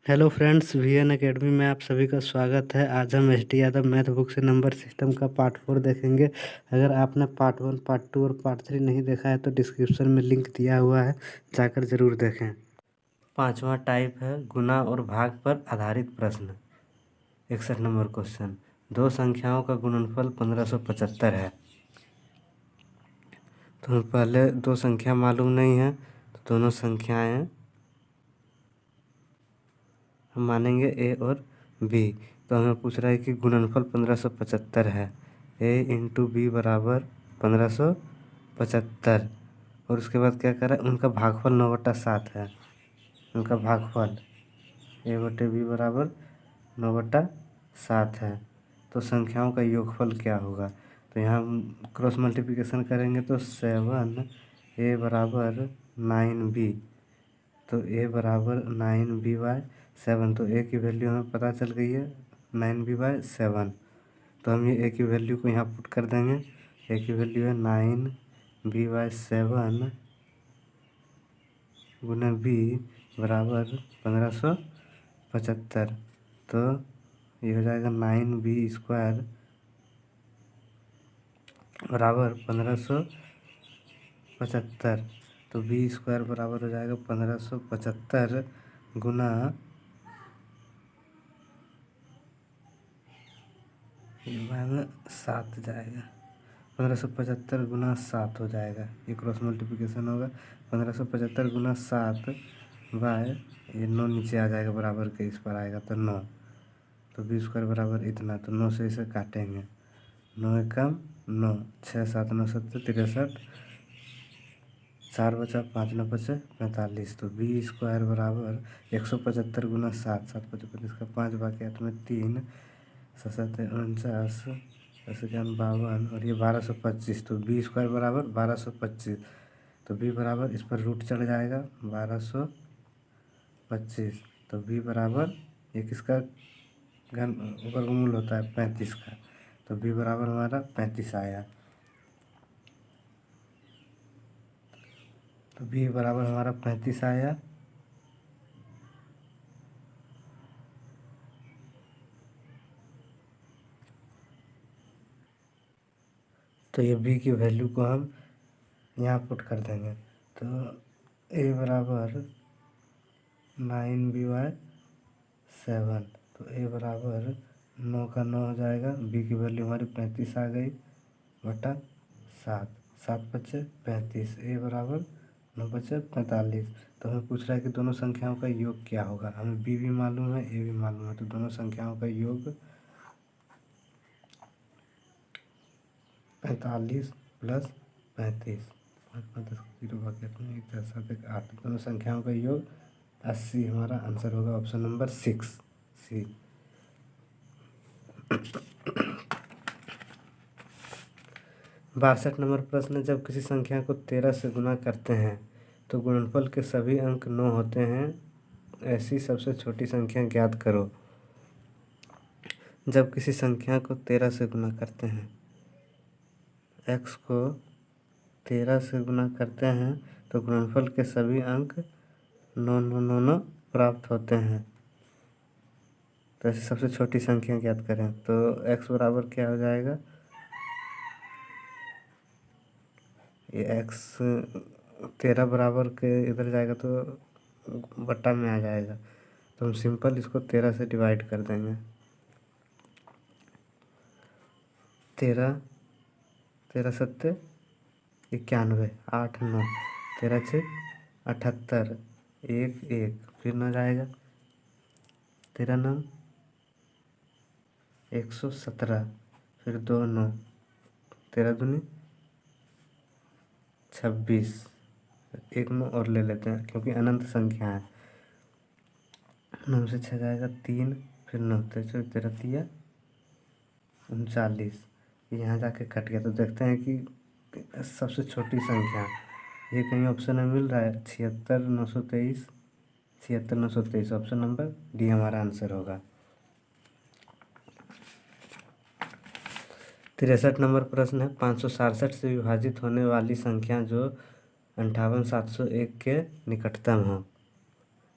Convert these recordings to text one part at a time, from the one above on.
Hello friends, VN academy में आप सभी का स्वागत है। आज हम S D Yadav math book से नंबर सिस्टम का पार्ट 4 देखेंगे। अगर आपने पार्ट 1, पार्ट 2 और पार्ट 3 नहीं देखा है तो डिस्क्रिप्शन में लिंक दिया हुआ है, जाकर ज़रूर देखें। पांचवा टाइप है गुणा और भाग पर आधारित प्रश्न। 61 नंबर क्वेश्चन, दो संख्याओं का गुणनफल 1575 है। तो पहले दो संख्या मालूम नहीं है तो दोनों संख्याएं हम मानेंगे ए और बी। तो हमें पूछ रहा है कि गुणनफल 1575 है। ए इंटू बी बराबर 1575। और उसके बाद क्या करा, उनका भागफल 9/7 है। उनका भागफल ए बटे बी बराबर 9/7 है। तो संख्याओं का योगफल क्या होगा? तो यहाँ हम क्रॉस मल्टीप्लिकेशन करेंगे तो 7 ए बराबर 9b। तो ए बराबर 9b/7। तो ए की वैल्यू हमें पता चल गई है 9b/7। तो हम ये ए की वैल्यू को यहाँ पुट कर देंगे। ए की वैल्यू है 9b/7 गुना बी बराबर 1575। तो ये हो जाएगा 9b² बराबर 1575। तो b² बराबर हो जाएगा 1575 गुना 7 जाएगा। 1575 गुना 7 हो जाएगा। ये क्रॉस मल्टीप्लिकेशन होगा। 1575 गुना 7 बाय ये 9 नीचे आ जाएगा, बराबर के इस पर आएगा तो 9। तो b² बराबर इतना। तो 9 से इसे काटेंगे। 9 एकम 9, 6 7 9 7 63, 4 बचा 5 9 बचे 45। तो b² बराबर 175 गुना 7, 7 5 25 का 5 बाकी 8 में 3, 7 7 49, 52 और ये 1225। तो b² बराबर 1225। तो b बराबर इस पर रूट चढ़ जाएगा 1225। तो b बराबर ये किसका घन वर्गमूल होता है 35 का। तो b बराबर हमारा 35 आया। तो b बराबर हमारा 35 आया। तो ये b की वैल्यू को हम यहाँ पुट कर देंगे। तो a बराबर 9b/7। तो a बराबर 9 का 9 हो जाएगा। b की वैल्यू हमारी 35 आ गई बटा 7, 7 बचे 35। a बराबर 9 बचे 45। तो हमें पूछ रहा है कि दोनों संख्याओं का योग क्या होगा। हमें b भी मालूम है, a भी मालूम है। तो दोनों संख्याओं का योग 45 + 35, 5 0 बाकी 1 7 1 8। दोनों संख्याओं का योग 80 हमारा आंसर होगा। ऑप्शन नंबर 6 सी। 62 नंबर प्रश्न, जब किसी संख्या को 13 से गुणा करते हैं तो गुणनफल के सभी अंक 9 होते हैं। ऐसी सबसे छोटी संख्या ज्ञात करो। जब किसी संख्या को 13 से गुणा करते हैं, x को 13 से गुणा करते हैं तो गुणनफल के सभी अंक 9 9 9 9 प्राप्त होते हैं। तो ऐसी सबसे छोटी संख्या ज्ञात करें। तो x बराबर क्या हो जाएगा, ये x 13 बराबर के इधर जाएगा तो बट्टा में आ जाएगा। तो हम सिंपल इसको 13 से डिवाइड कर देंगे। 13 13 7 91, 8 9, 13 6 78, 1 1 फिर न जाएगा। 13 9 117, फिर 2 9, 13 दूनी 26, 1 9 और ले लेते हैं क्योंकि अनंत संख्या है। 9 से 6 जाएगा 3, फिर 9 13 3 39। यहाँ जाके कट गया। तो देखते हैं कि सबसे छोटी संख्या ये कहीं ऑप्शन में मिल रहा है 76 923, 76 923। ऑप्शन नंबर डी हमारा आंसर होगा। 63 नंबर प्रश्न है, 567 से विभाजित होने वाली संख्या जो 58 701 के निकटतम हो।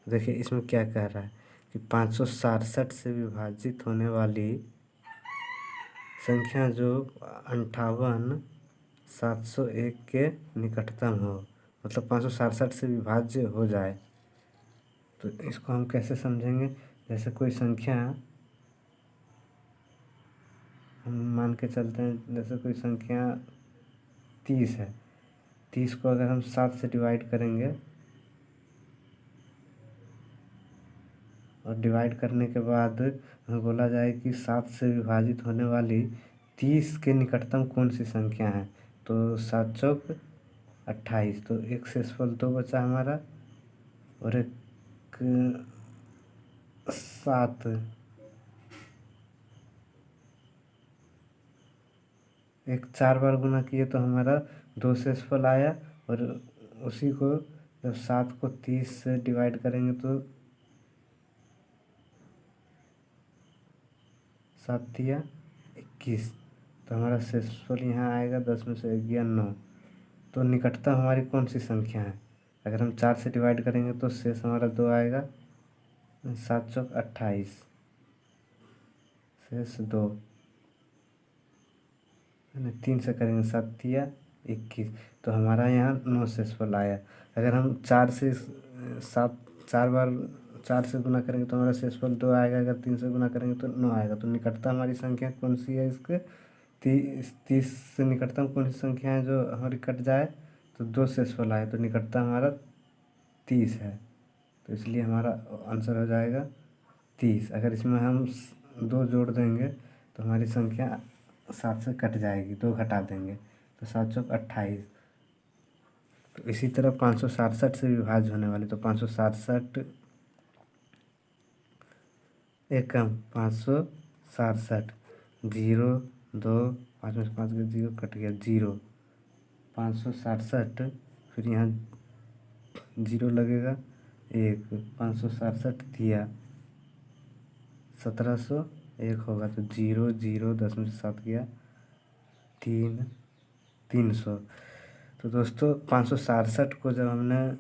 देखिए इसमें क्या कह रहा है कि 567 से विभाजित होने वाली संख्या जो 58,701 के निकटतम हो, मतलब 567 से विभाज्य हो जाए। तो इसको हम कैसे समझेंगे? जैसे कोई संख्या हम मान के चलते हैं, जैसे कोई संख्या 30 है। 30 को अगर हम 7 से डिवाइड करेंगे और डिवाइड करने के बाद हमें बोला जाए कि 7 से विभाजित होने वाली 30 के निकटतम कौन सी संख्या है, तो 7 चौक 28। तो एक शेषफल 2 बचा हमारा और एक 7। एक 4 बार गुना किए तो हमारा 2 शेषफल आया। और उसी को जब 7 को 30 से डिवाइड करेंगे तो 7 दिया 21। तो हमारा शेषफल यहाँ आएगा 10 में से 1 गया 9। तो निकटतम हमारी कौन सी संख्या है? अगर हम 4 से डिवाइड करेंगे तो शेष हमारा 2 आएगा। 7 चौक 28, शेष 2। 3 से करेंगे 7 दिया 21। तो हमारा यहाँ 9 शेषफल आया। अगर हम 4 से 7 4 बार 4 से गुना करेंगे तो हमारा शेषफल 2 आएगा। अगर 3 से गुना करेंगे तो 9 आएगा। तो निकटतम हमारी संख्या कौन सी है? इसके 30 से निकटतम कौन सी संख्या है जो हमारी कट जाए? तो 2 शेषफल आए, तो निकटतम हमारा 30 है। तो इसलिए हमारा आंसर हो जाएगा 30। अगर इसमें हम 2 जोड़ देंगे तो हमारी संख्या 7 से कट जाएगी, 2 घटा देंगे तो 7 चौक 28। तो इसी तरह 567 से विभाज्य होने वाली, तो 567 एकम 567, 0 2 5 में से 5 गया 0 कट गया 0। 567 फिर यहाँ 0 लगेगा 1। 567 दिया 1701 होगा, तो 0 0 10 में से 7 गया 3 300। तो दोस्तों 567 को जब हमने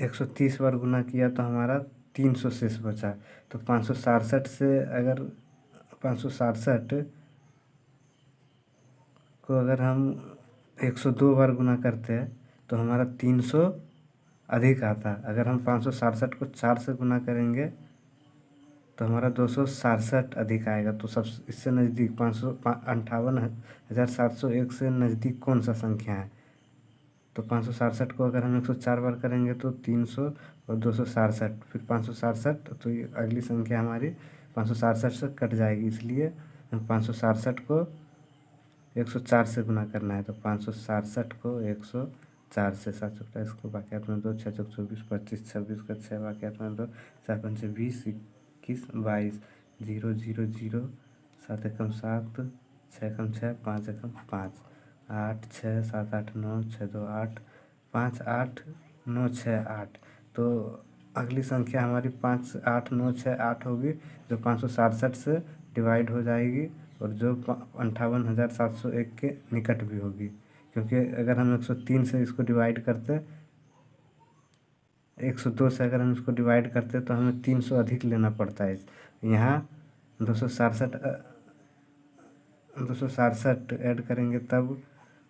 130 बार गुना किया तो हमारा 300 शेष बचा। तो 567 से अगर 567 को अगर हम 102 बार गुना करते हैं तो हमारा 300 अधिक आता। अगर हम 567 को 4 से गुना करेंगे तो हमारा 267 अधिक आएगा। तो सब इससे नज़दीक 58,701 से नज़दीक कौन सा संख्या है? तो 567 को अगर हम 104 बार करेंगे तो 300 और 267 फिर 567। तो ये अगली संख्या हमारी 567 से कट जाएगी, इसलिए हम 567 को 104 से गुना करना है। तो 567 को 104 से 7 चौक 28 को बाकियात में 2 6 चौक 24 25 26 का 6 बाकियात में 2 4 5 20 21 22 0 0 0 7 एकम 7 6 एकम 6 5 एकम 5 8 6 7 8 9 6 2 8 5 8 9 6 8। तो अगली संख्या हमारी 5 8 9 6 8 होगी, जो 567 से डिवाइड हो जाएगी और जो 58,701 के निकट भी होगी। क्योंकि अगर हम 103 से इसको डिवाइड करते, 102 से अगर हम इसको डिवाइड करते तो हमें 300 अधिक लेना पड़ता है। यहाँ 267 ऐड करेंगे तब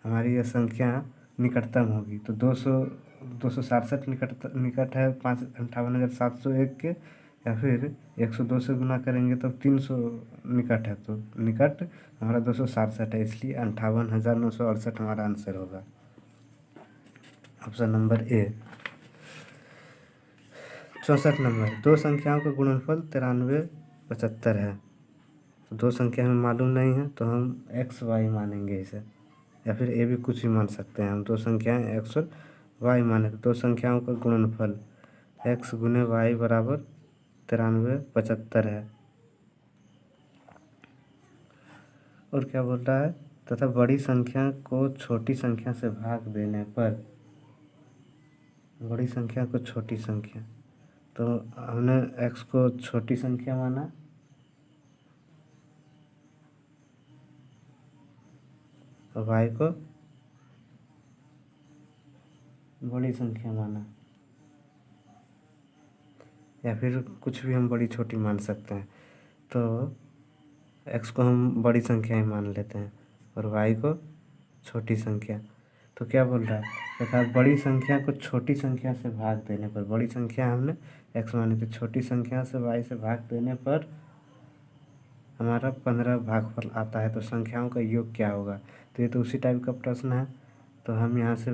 हमारी यह संख्या निकटतम होगी। तो 267 निकट है 58,701 के, या फिर 102 से गुना करेंगे तब 300 निकट है। तो निकट हमारा 267 है, इसलिए 58,968 हमारा आंसर होगा। Option number A. 64 नंबर, दो संख्याओं का गुणनफल 9375 है। तो दो संख्या हमें मालूम नहीं है तो हम एक्स वाई मानेंगे इसे, या फिर ए भी कुछ भी मान सकते हैं हम। दो संख्याएं एक्स और वाई माने, तो दो संख्याओं का गुणनफल एक्स गुने वाई बराबर 9375 है। और क्या बोल रहा है? तथा बड़ी संख्या को छोटी संख्या से भाग देने पर, बड़ी संख्या को छोटी संख्या, तो हमने एक्स को छोटी संख्या माना और वाई को बड़ी संख्या माना। या फिर कुछ भी हम बड़ी छोटी मान सकते हैं। तो x को हम बड़ी संख्या ही मान लेते हैं और y को छोटी संख्या। तो क्या बोल रहा है, तथा बड़ी संख्या को छोटी संख्या से भाग देने पर, बड़ी संख्या हमने x मानी थी, छोटी संख्या से y से भाग देने पर हमारा 15 भागफल आता है। तो संख्याओं का योग क्या होगा। तो ये तो उसी टाइप का प्रश्न है। तो हम यहाँ से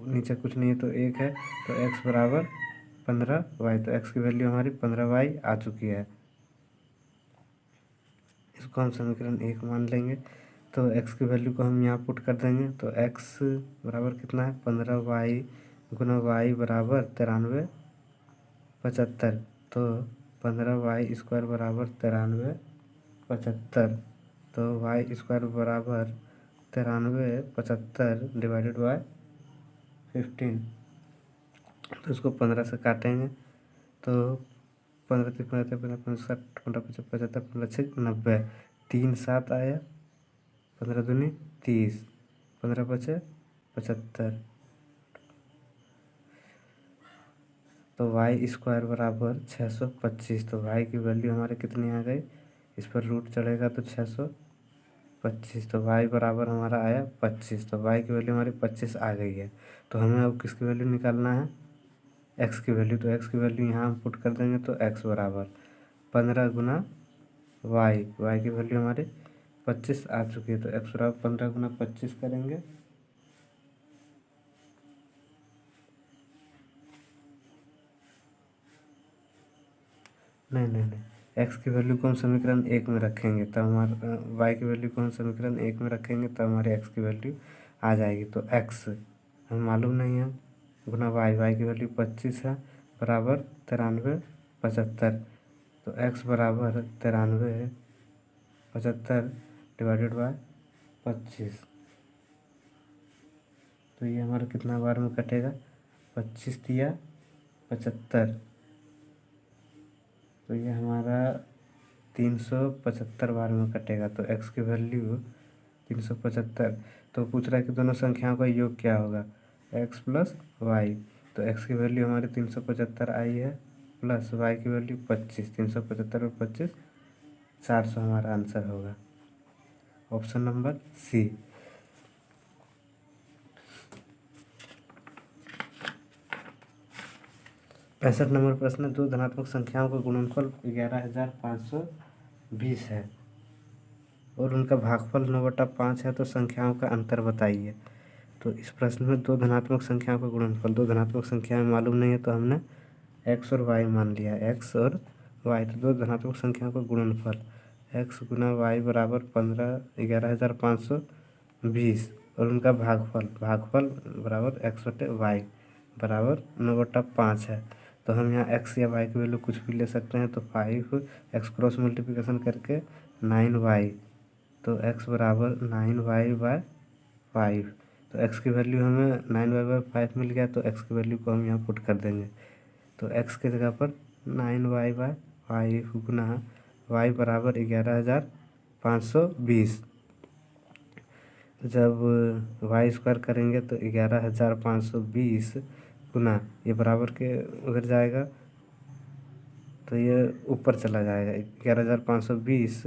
नीचे कुछ नहीं है तो 1 है, तो x बराबर 15y, तो x की वैल्यू हमारी 15y आ चुकी है। इसको हम समीकरण 1 मान लेंगे। तो x की वैल्यू को हम यहाँ पुट कर देंगे। तो x बराबर कितना है, 15y गुना y बराबर 93 75। तो 15y स्क्वायर बराबर 93 75। तो y स्क्वायर बराबर 93 75 डिवाइडेड बाय 15। तो इसको 15 से काटेंगे तो 15 3 15 15 60 15 55 75 15 6 90, 3 7 आया, 15 दूनी 30, 15 5 75। तो y स्क्वायर बराबर 625। तो y की वैल्यू हमारे कितनी आ गई, इस पर रूट चढ़ेगा तो 625। तो y बराबर हमारा आया 25। तो y की वैल्यू हमारी 25 आ गई है। तो हमें अब किसकी वैल्यू निकालना है, x की वैल्यू। तो x की वैल्यू यहाँ हम पुट कर देंगे। तो x बराबर 15 गुना y की वैल्यू हमारी 25 आ चुकी है। तो x बराबर 15 गुना 25 करेंगे। नहीं, x की वैल्यू को हम समीकरण 1 में रखेंगे तब हमारा y की वैल्यू को हम समीकरण 1 में रखेंगे तब हमारे x की वैल्यू आ जाएगी। तो x हमें मालूम नहीं है गुना y की वैल्यू 25 है बराबर 93 75। तो x बराबर 93 75 डिवाइडेड बाय 25। तो ये हमारा कितना बार में कटेगा, 25 दिया 75। तो ये हमारा 375 बार में कटेगा। तो x की वैल्यू 375। तो पूछ रहा है कि दोनों संख्याओं का योग क्या होगा, x प्लस वाई। तो x की वैल्यू हमारी 375 आई है प्लस y की वैल्यू 25। 375 और 25 400 हमारा आंसर होगा, ऑप्शन नंबर सी। 65 नंबर प्रश्न, दो धनात्मक संख्याओं का गुणनफल 11,520 है और उनका भागफल 9/5 है। तो संख्याओं का अंतर बताइए। तो इस प्रश्न में दो धनात्मक संख्याओं का गुणनफल, दो धनात्मक संख्याएं मालूम नहीं है तो हमने x और y मान लिया, x और y। तो दो धनात्मक संख्याओं का गुणनफल x गुना y बराबर 11,520 और उनका भागफल बराबर x/y बराबर 9/5 है। तो हम यहाँ x या y की वैल्यू कुछ भी ले सकते हैं। तो 5x क्रॉस मल्टीप्लिकेशन करके 9y। तो x बराबर 9y/5। तो x की वैल्यू हमें 9y/5 मिल गया। तो x की वैल्यू को हम यहाँ पुट कर देंगे। तो x की जगह पर 9y/5 गुना y बराबर 11,520। जब y स्क्वायर करेंगे तो 11,520 गुना ये बराबर के उधर जाएगा तो ये ऊपर चला जाएगा, 11,520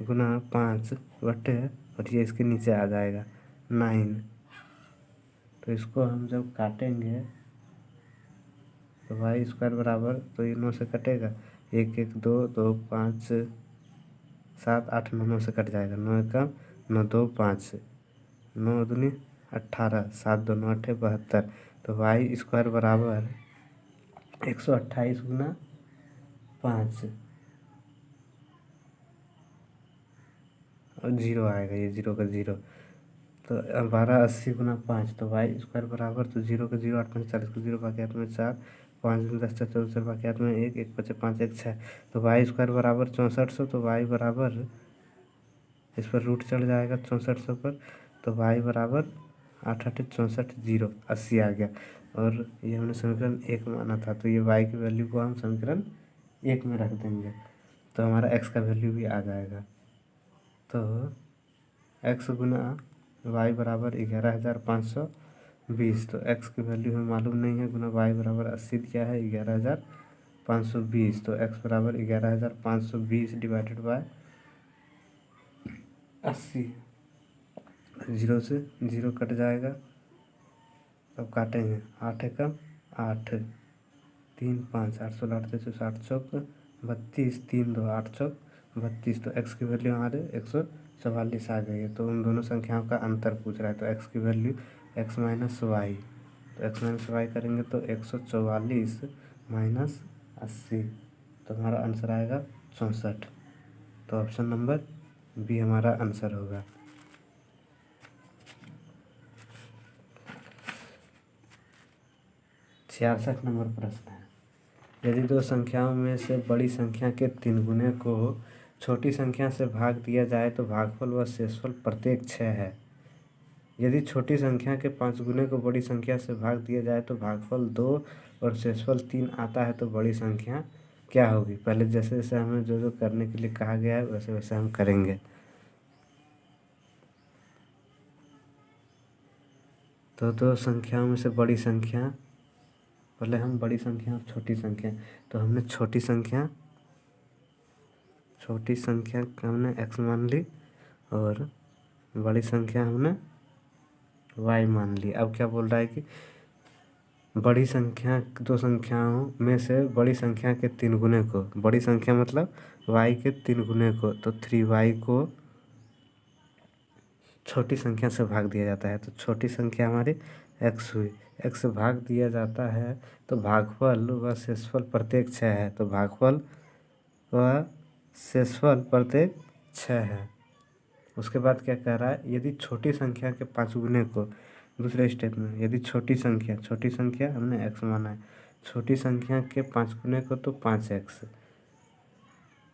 गुना 5 बटे और ये इसके नीचे आ जाएगा 9। तो इसको हम जब काटेंगे तो y स्क्वायर बराबर, तो ये 9 से कटेगा, 1 1 2 2 5 7 8 9 से कट जाएगा, 9 1 9 2 5 9 दूनी 18 7 2 9 8 72। तो y स्क्वायर बराबर 128 गुना 5 और 0 आएगा, ये 0 का 0। तो 1280 गुना 5। तो y स्क्वायर बराबर, तो 0 का 0 8 5 40 को 0 बाकी हाथ में 4 5 10 4 24 बाकी हाथ में 1 1 5 5 1 6। तो y स्क्वायर बराबर 6400। तो y बराबर, इस पर रूट चढ़ जाएगा 6400 पर। तो y बराबर 8 8 64 0 80 आ गया। और ये हमने समीकरण 1 माना था। तो ये y की वैल्यू को हम समीकरण 1 में रख देंगे तो हमारा x का वैल्यू भी आ जाएगा। तो x गुना y बराबर 11,520। तो x की वैल्यू हमें मालूम नहीं है, गुना y बराबर 80 दिया है, 11,520 520, तो x बराबर 11,520 डिवाइडेड बाय 80। 0 से 0 कट जाएगा, अब काटेंगे। 8 एकम 8, 3 5, 8 16 38 8 चौक 32, 3 2 8 चौक 32। तो x की वैल्यू हमारे 144 आ गई है। तो उन दोनों संख्याओं का अंतर पूछ रहा है, तो x की वैल्यू x माइनस वाई, तो x माइनस वाई करेंगे तो 144 माइनस 80, तो हमारा आंसर आएगा 64। तो ऑप्शन नंबर बी हमारा आंसर होगा। 66 नंबर प्रश्न है, यदि दो संख्याओं में से बड़ी संख्या के 3 गुने को छोटी संख्या से भाग दिया जाए तो भागफल व शेषफल प्रत्येक 6 है। यदि छोटी संख्या के 5 गुने को बड़ी संख्या से भाग दिया जाए तो भागफल 2 और शेषफल 3 आता है, तो बड़ी संख्या क्या होगी। पहले जैसे जैसे हमें जो जो करने के लिए कहा गया है वैसे वैसे हम करेंगे। तो दो संख्याओं में से बड़ी संख्या, पहले हम बड़ी संख्या और छोटी संख्या, तो हमने छोटी संख्या का हमने x मान ली और बड़ी संख्या हमने y मान ली। अब क्या बोल रहा है कि बड़ी संख्या, दो संख्याओं में से बड़ी संख्या के 3 गुने को, बड़ी संख्या मतलब y के 3 गुने को, तो 3y को छोटी संख्या से भाग दिया जाता है। तो छोटी संख्या हमारी x हुई, x से भाग दिया जाता है, तो भागफल व शेषफल प्रत्येक 6 है। तो भागफल व शेषफल प्रत्येक 6 है। उसके बाद क्या कह रहा है, यदि छोटी संख्या के 5 गुने को, दूसरे स्टेप में यदि छोटी संख्या हमने x माना है, छोटी संख्या के 5 गुने को तो 5x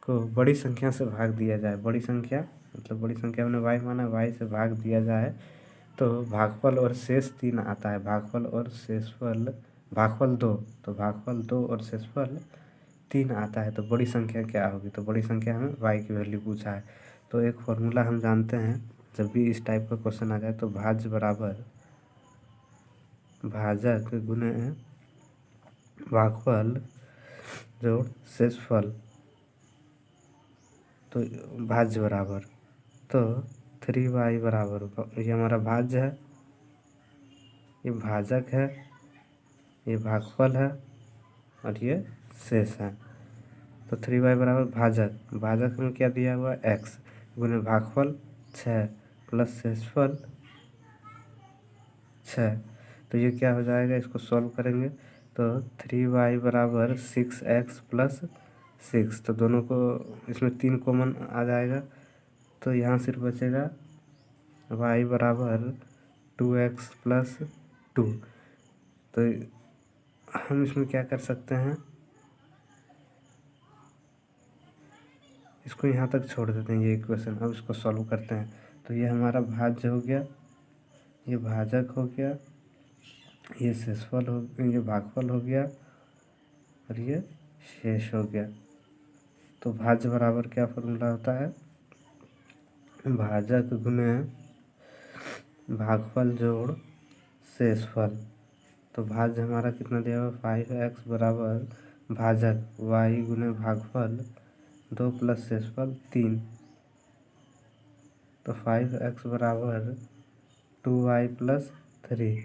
को बड़ी संख्या से भाग दिया जाए, बड़ी संख्या मतलब बड़ी संख्या हमने y माना, y से भाग दिया जाए तो भागफल और शेष 3 आता है। भागफल और शेषफल, भागफल 2, तो भागफल 2 और शेषफल 3 आता है, तो बड़ी संख्या क्या होगी। तो बड़ी संख्या हमें y की वैल्यू पूछा है। तो एक फॉर्मूला हम जानते हैं, जब भी इस टाइप का क्वेश्चन आ जाए तो भाज्य बराबर भाजक गुने भागफल जोड़ शेषफल, तो भाज्य बराबर, तो 3y बराबर होगा, ये हमारा भाज्य है, ये भाजक है, ये भागफल है और ये शेष है। तो 3y बराबर भाजक में क्या दिया हुआ है x गुने भागफल 6 प्लस शेषफल 6, तो ये क्या हो जाएगा, इसको सॉल्व करेंगे तो 3y बराबर 6x प्लस 6, तो दोनों को इसमें 3 कॉमन आ जाएगा, तो यहाँ सिर्फ बचेगा y बराबर 2x प्लस 2। तो हम इसमें क्या कर सकते हैं, इसको यहाँ तक छोड़ देते हैं ये इक्वेशन। अब इसको सॉल्व करते हैं, तो ये हमारा भाज्य हो गया, ये भाजक हो गया, ये शेषफल हो, ये भागफल हो गया और ये शेष हो गया। तो भाज्य बराबर क्या फॉर्मूला होता है, भाजक गुने भागफल जोड़ शेषफल। तो भाज्य हमारा कितना दिया हुआ 5x बराबर भाजक y गुने भागफल 2 प्लस शेषफल 3, तो 5x बराबर 2y प्लस 3।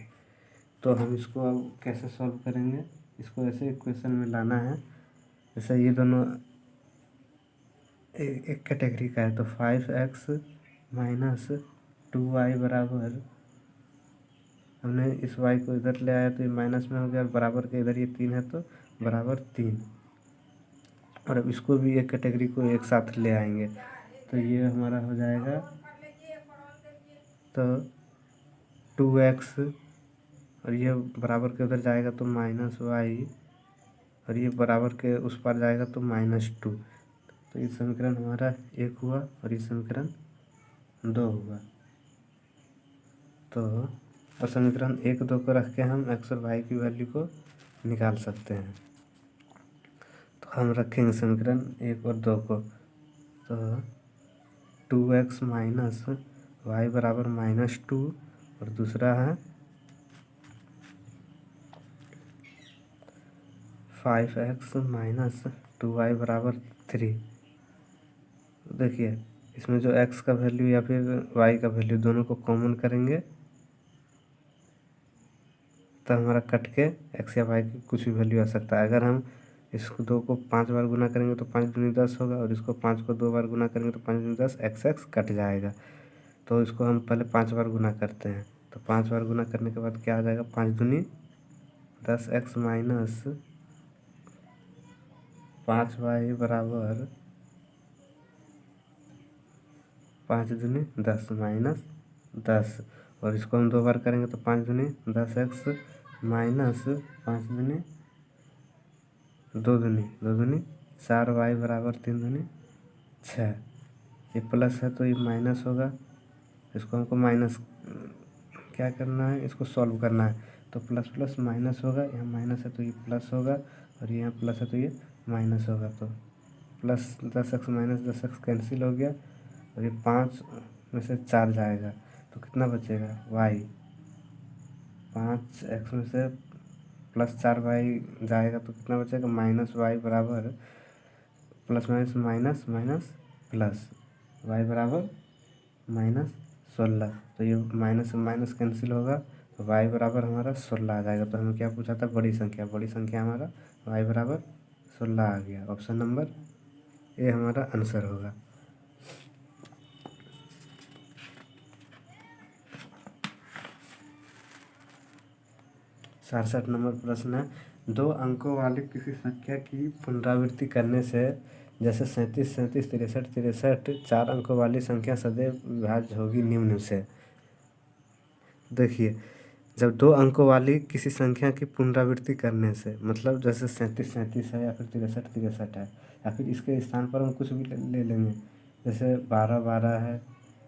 तो हम इसको अब कैसे सॉल्व करेंगे, इसको ऐसे इक्वेशन में लाना है जैसे ये दोनों एक कैटेगरी का है। तो 5x माइनस 2y बराबर, हमने इस y को इधर ले आया तो ये माइनस में हो गया, बराबर के इधर ये 3 है तो बराबर 3, और अब इसको भी एक कैटेगरी को एक साथ ले आएंगे तो ये हमारा हो जाएगा तो 2x, और ये बराबर के उधर जाएगा तो माइनस वाई, और ये बराबर के उस पार जाएगा तो -2। तो ये समीकरण हमारा 1 हुआ और ये समीकरण 2 हुआ। तो और समीकरण 1 2 को रख के हम x और y की वैल्यू को निकाल सकते हैं। तो हम रखेंगे समीकरण 1 और 2 को, तो 2x माइनस वाई बराबर -2, और दूसरा है 5x माइनस 2y बराबर 3। देखिए इसमें जो x का वैल्यू या फिर y का वैल्यू दोनों को कॉमन करेंगे तो हमारा कट के x या y की कुछ भी वैल्यू आ सकता है। अगर हम इसको 2 को 5 बार गुना करेंगे तो 5 दूनी 10 होगा, और इसको 5 को 2 बार गुना करेंगे तो 5 दूनी 10, x कट जाएगा। तो इसको हम पहले 5 बार गुना करते हैं, तो 5 बार गुना करने के बाद क्या आ जाएगा, 5 दूनी 10x माइनस 5y बराबर 5 दूनी 10 माइनस 10, और इसको हम 2 बार करेंगे तो 5 दूनी 10x माइनस 5 दूनी 2 दूनी 4y बराबर 3 दूनी 6। ये प्लस है तो ये माइनस होगा, इसको हमको माइनस क्या करना है, इसको सॉल्व करना है। तो प्लस प्लस माइनस होगा, यहाँ माइनस है तो ये प्लस होगा, और यहाँ प्लस है तो ये माइनस होगा। तो plus 10x minus 10x cancel हो गया, और ये 5 में से 4 जाएगा तो कितना बचेगा, y। 5x में से प्लस 4y जाएगा तो कितना बचेगा, माइनस y बराबर plus minus minus minus plus y बराबर -16। तो ये माइनस से माइनस कैंसिल होगा तो y बराबर हमारा 16 आ जाएगा। तो हमें क्या पूछा था, बड़ी संख्या हमारा y बराबर 16 आ गया। ऑप्शन नंबर ए हमारा आंसर होगा। 67 नंबर प्रश्न है, 2 अंकों वाली किसी संख्या की पुनरावृत्ति करने से, जैसे 37 37 63 63, 4 अंकों वाली संख्या सदैव विभाज्य होगी निम्न से। देखिए जब 2 अंकों वाली किसी संख्या की पुनरावृत्ति करने से, मतलब जैसे 37 37 है या फिर 63 63 है, या फिर इसके स्थान पर हम कुछ भी ले लेंगे, जैसे 12 12 है,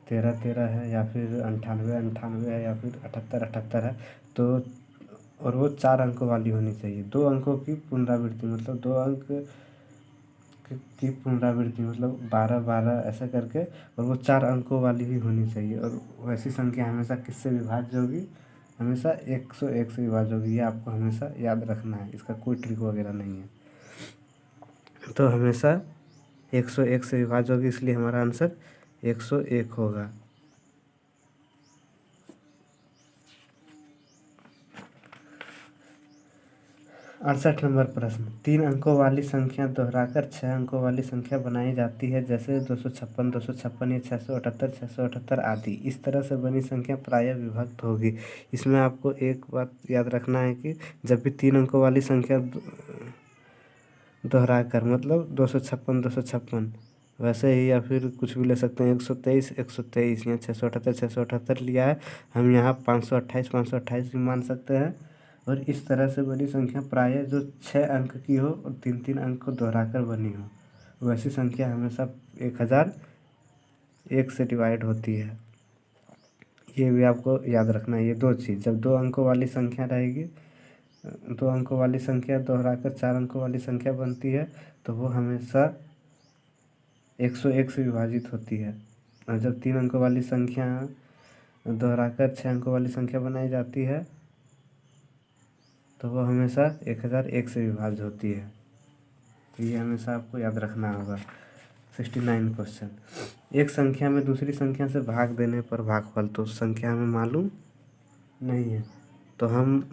13 13 है, या फिर 98 98 है, या फिर 78 78 है, तो और वो 4 अंकों वाली होनी चाहिए। 2 अंकों की पुनरावृत्ति मतलब 2 अंक की पुनरावृत्ति मतलब 12 12 ऐसा करके, और वो 4 अंकों वाली ही होनी चाहिए। और वैसी संख्या हमेशा किससे विभाज्य होगी, हमेशा 101 से विभाज्य होगी। ये आपको हमेशा याद रखना है, इसका कोई ट्रिक वगैरह नहीं है। तो हमेशा 101 से विभाज्य होगी, इसलिए हमारा आंसर 101 होगा। 68 नंबर प्रश्न, 3 अंकों वाली संख्या दोहराकर 6 अंकों वाली संख्या बनाई जाती है, जैसे 256 256 या 678 678 आदि। इस तरह से बनी संख्या प्रायः विभक्त होगी। इसमें आपको एक बात याद रखना है कि जब भी 3 अंकों वाली संख्या दोहराकर, मतलब 256 256 वैसे ही, या फिर कुछ भी ले सकते हैं, 123 123 या 678 678 लिया है, हम यहाँ 528 528 भी मान सकते हैं। और इस तरह से बनी संख्या प्रायः जो 6 अंक की हो और 3 अंक को दोहराकर बनी हो, वैसी संख्या हमेशा 1001 से डिवाइड होती है। ये भी आपको याद रखना है। ये 2 चीज़, जब 2 अंकों वाली संख्या रहेगी, 2 अंकों वाली संख्या दोहराकर 4 अंकों वाली संख्या बनती है, तो वो हमेशा 101 से विभाजित होती है। और जब 3 अंकों वाली संख्या दोहराकर 6 अंकों वाली संख्या बनाई जाती है, तो वो हमेशा 1001 से विभाज्य होती है। तो ये हमेशा आपको याद रखना होगा। 69 क्वेश्चन, एक संख्या में दूसरी संख्या से भाग देने पर भागफल, तो संख्या हमें मालूम नहीं है, तो हम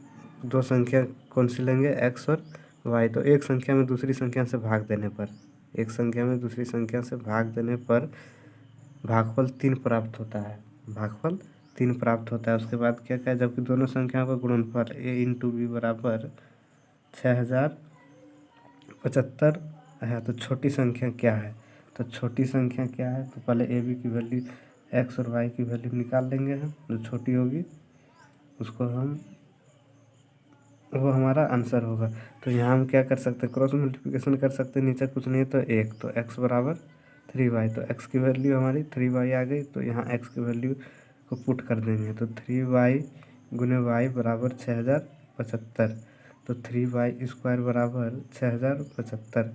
2 संख्या कौन सी लेंगे, x और y। तो एक संख्या में दूसरी संख्या से भाग देने पर, एक संख्या में दूसरी संख्या से भाग देने पर भागफल 3 प्राप्त होता है, भागफल 3 प्राप्त होता है। उसके बाद क्या क्या, जबकि दोनों संख्याओं का गुणनफल a इंटू बी बराबर 6075 है, तो छोटी संख्या क्या है, तो छोटी संख्या क्या है, तो पहले ए बी की वैल्यू, x और y की वैल्यू निकाल लेंगे हम, जो छोटी होगी उसको हम, वो हमारा आंसर होगा। तो यहाँ हम क्या कर सकते हैं, क्रॉस मल्टीप्लिकेशन कर सकते हैं, नीचे कुछ नहीं तो 1, तो x बराबर 3y, तो x की वैल्यू हमारी 3y आ गई, तो यहाँ x की वैल्यू को पुट कर देंगे, तो 3y गुने y बराबर 6075, तो 3y स्क्वायर बराबर 6075,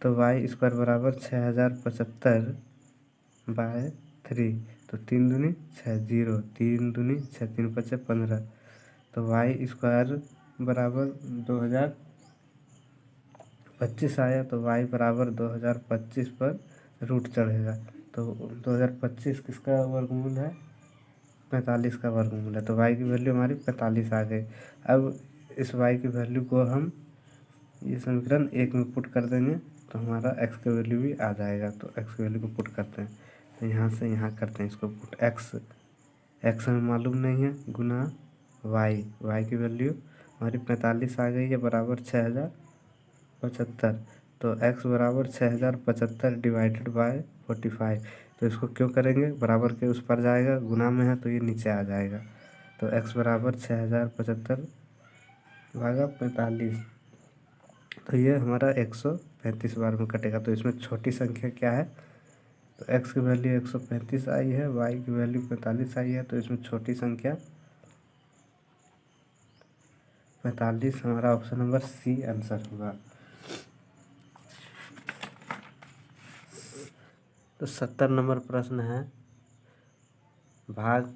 तो y स्क्वायर बराबर 6075 बाय 3, तो 3 दूनी 6 0, 3 दूनी 6 3 5 15, तो y स्क्वायर बराबर 2000 25 आया तो y बराबर 2025 पर रूट चढ़ेगा। तो 2025 किसका वर्गमूल है? 45 का वर्गमूल है। तो y की वैल्यू हमारी 45 आ गई। अब इस y की वैल्यू को हम ये समीकरण 1 में पुट कर देंगे तो हमारा x का वैल्यू भी आ जाएगा। तो x की वैल्यू को पुट करते हैं, तो यहाँ से यहाँ करते हैं इसको पुट। x हमें मालूम नहीं है, गुना y की वैल्यू हमारी 45 आ गई है बराबर 6075। तो x बराबर 6075 डिवाइडेड बाय 45। तो इसको क्यों करेंगे, बराबर के उस पर जाएगा, गुना में है तो ये नीचे आ जाएगा। तो x बराबर 6075 भागा 45, तो ये हमारा 135 बार में कटेगा। तो इसमें छोटी संख्या क्या है? तो x की वैल्यू 135 आई है, y की वैल्यू 45 आई है। तो इसमें छोटी संख्या 45 हमारा ऑप्शन नंबर सी आंसर होगा। तो 70 नंबर प्रश्न है, भाग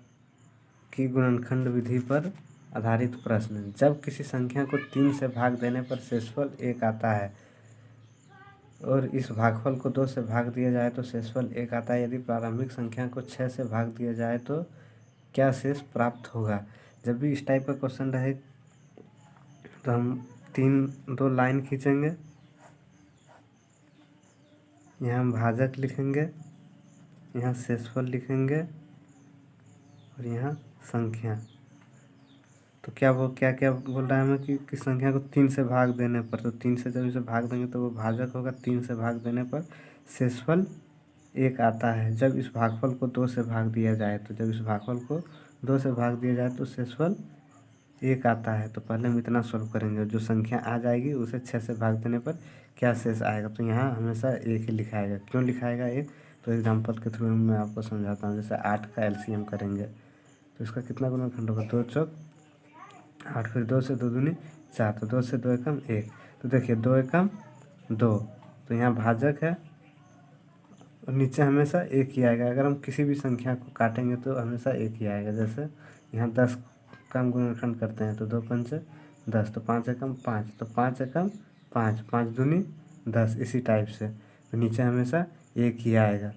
की गुणनखंड विधि पर आधारित प्रश्न। जब किसी संख्या को 3 से भाग देने पर शेषफल 1 आता है और इस भागफल को 2 से भाग दिया जाए तो शेषफल 1 आता है। यदि प्रारंभिक संख्या को 6 से भाग दिया जाए तो क्या शेष प्राप्त होगा? जब भी इस टाइप का क्वेश्चन रहे तो हम दो लाइन खींचेंगे, यहाँ हम भाजक लिखेंगे, यहाँ शेषफल लिखेंगे और यहाँ संख्या। तो क्या बोल रहा है हमें कि किस संख्या को 3 से भाग देने पर, तो 3 से जब इसे भाग देंगे तो वो भाजक होगा। 3 से भाग देने पर शेषफल 1 आता है। जब इस भागफल को 2 से भाग दिया जाए तो शेषफल 1 आता है। तो पहले हम इतना सॉल्व करेंगे, जो संख्या आ जाएगी उसे 6 से भाग देने पर क्या शेष आएगा। तो यहाँ हमेशा 1 ही लिखाएगा। क्यों लिखाएगा 1? तो एग्जाम्पल के थ्रू मैं आपको समझाता हूँ। जैसे 8 का एलसीएम करेंगे तो इसका कितना गुणनखंड होगा? 2 चौक 8, फिर 2 से 2 दूनी 4, तो 2 से 2 एकम 1। तो देखिए 2 एकम 2, तो यहाँ भाजक है और नीचे हमेशा 1 ही आएगा। अगर हम किसी भी संख्या को काटेंगे तो हमेशा 1 ही आएगा। जैसे यहाँ 10 का हम गुणनखंड करते हैं तो 2 पंचे 10, तो 5 एकम 5, तो 5 एकम 5, 5 दूनी 10, इसी टाइप से। तो नीचे हमेशा 1 ही आएगा।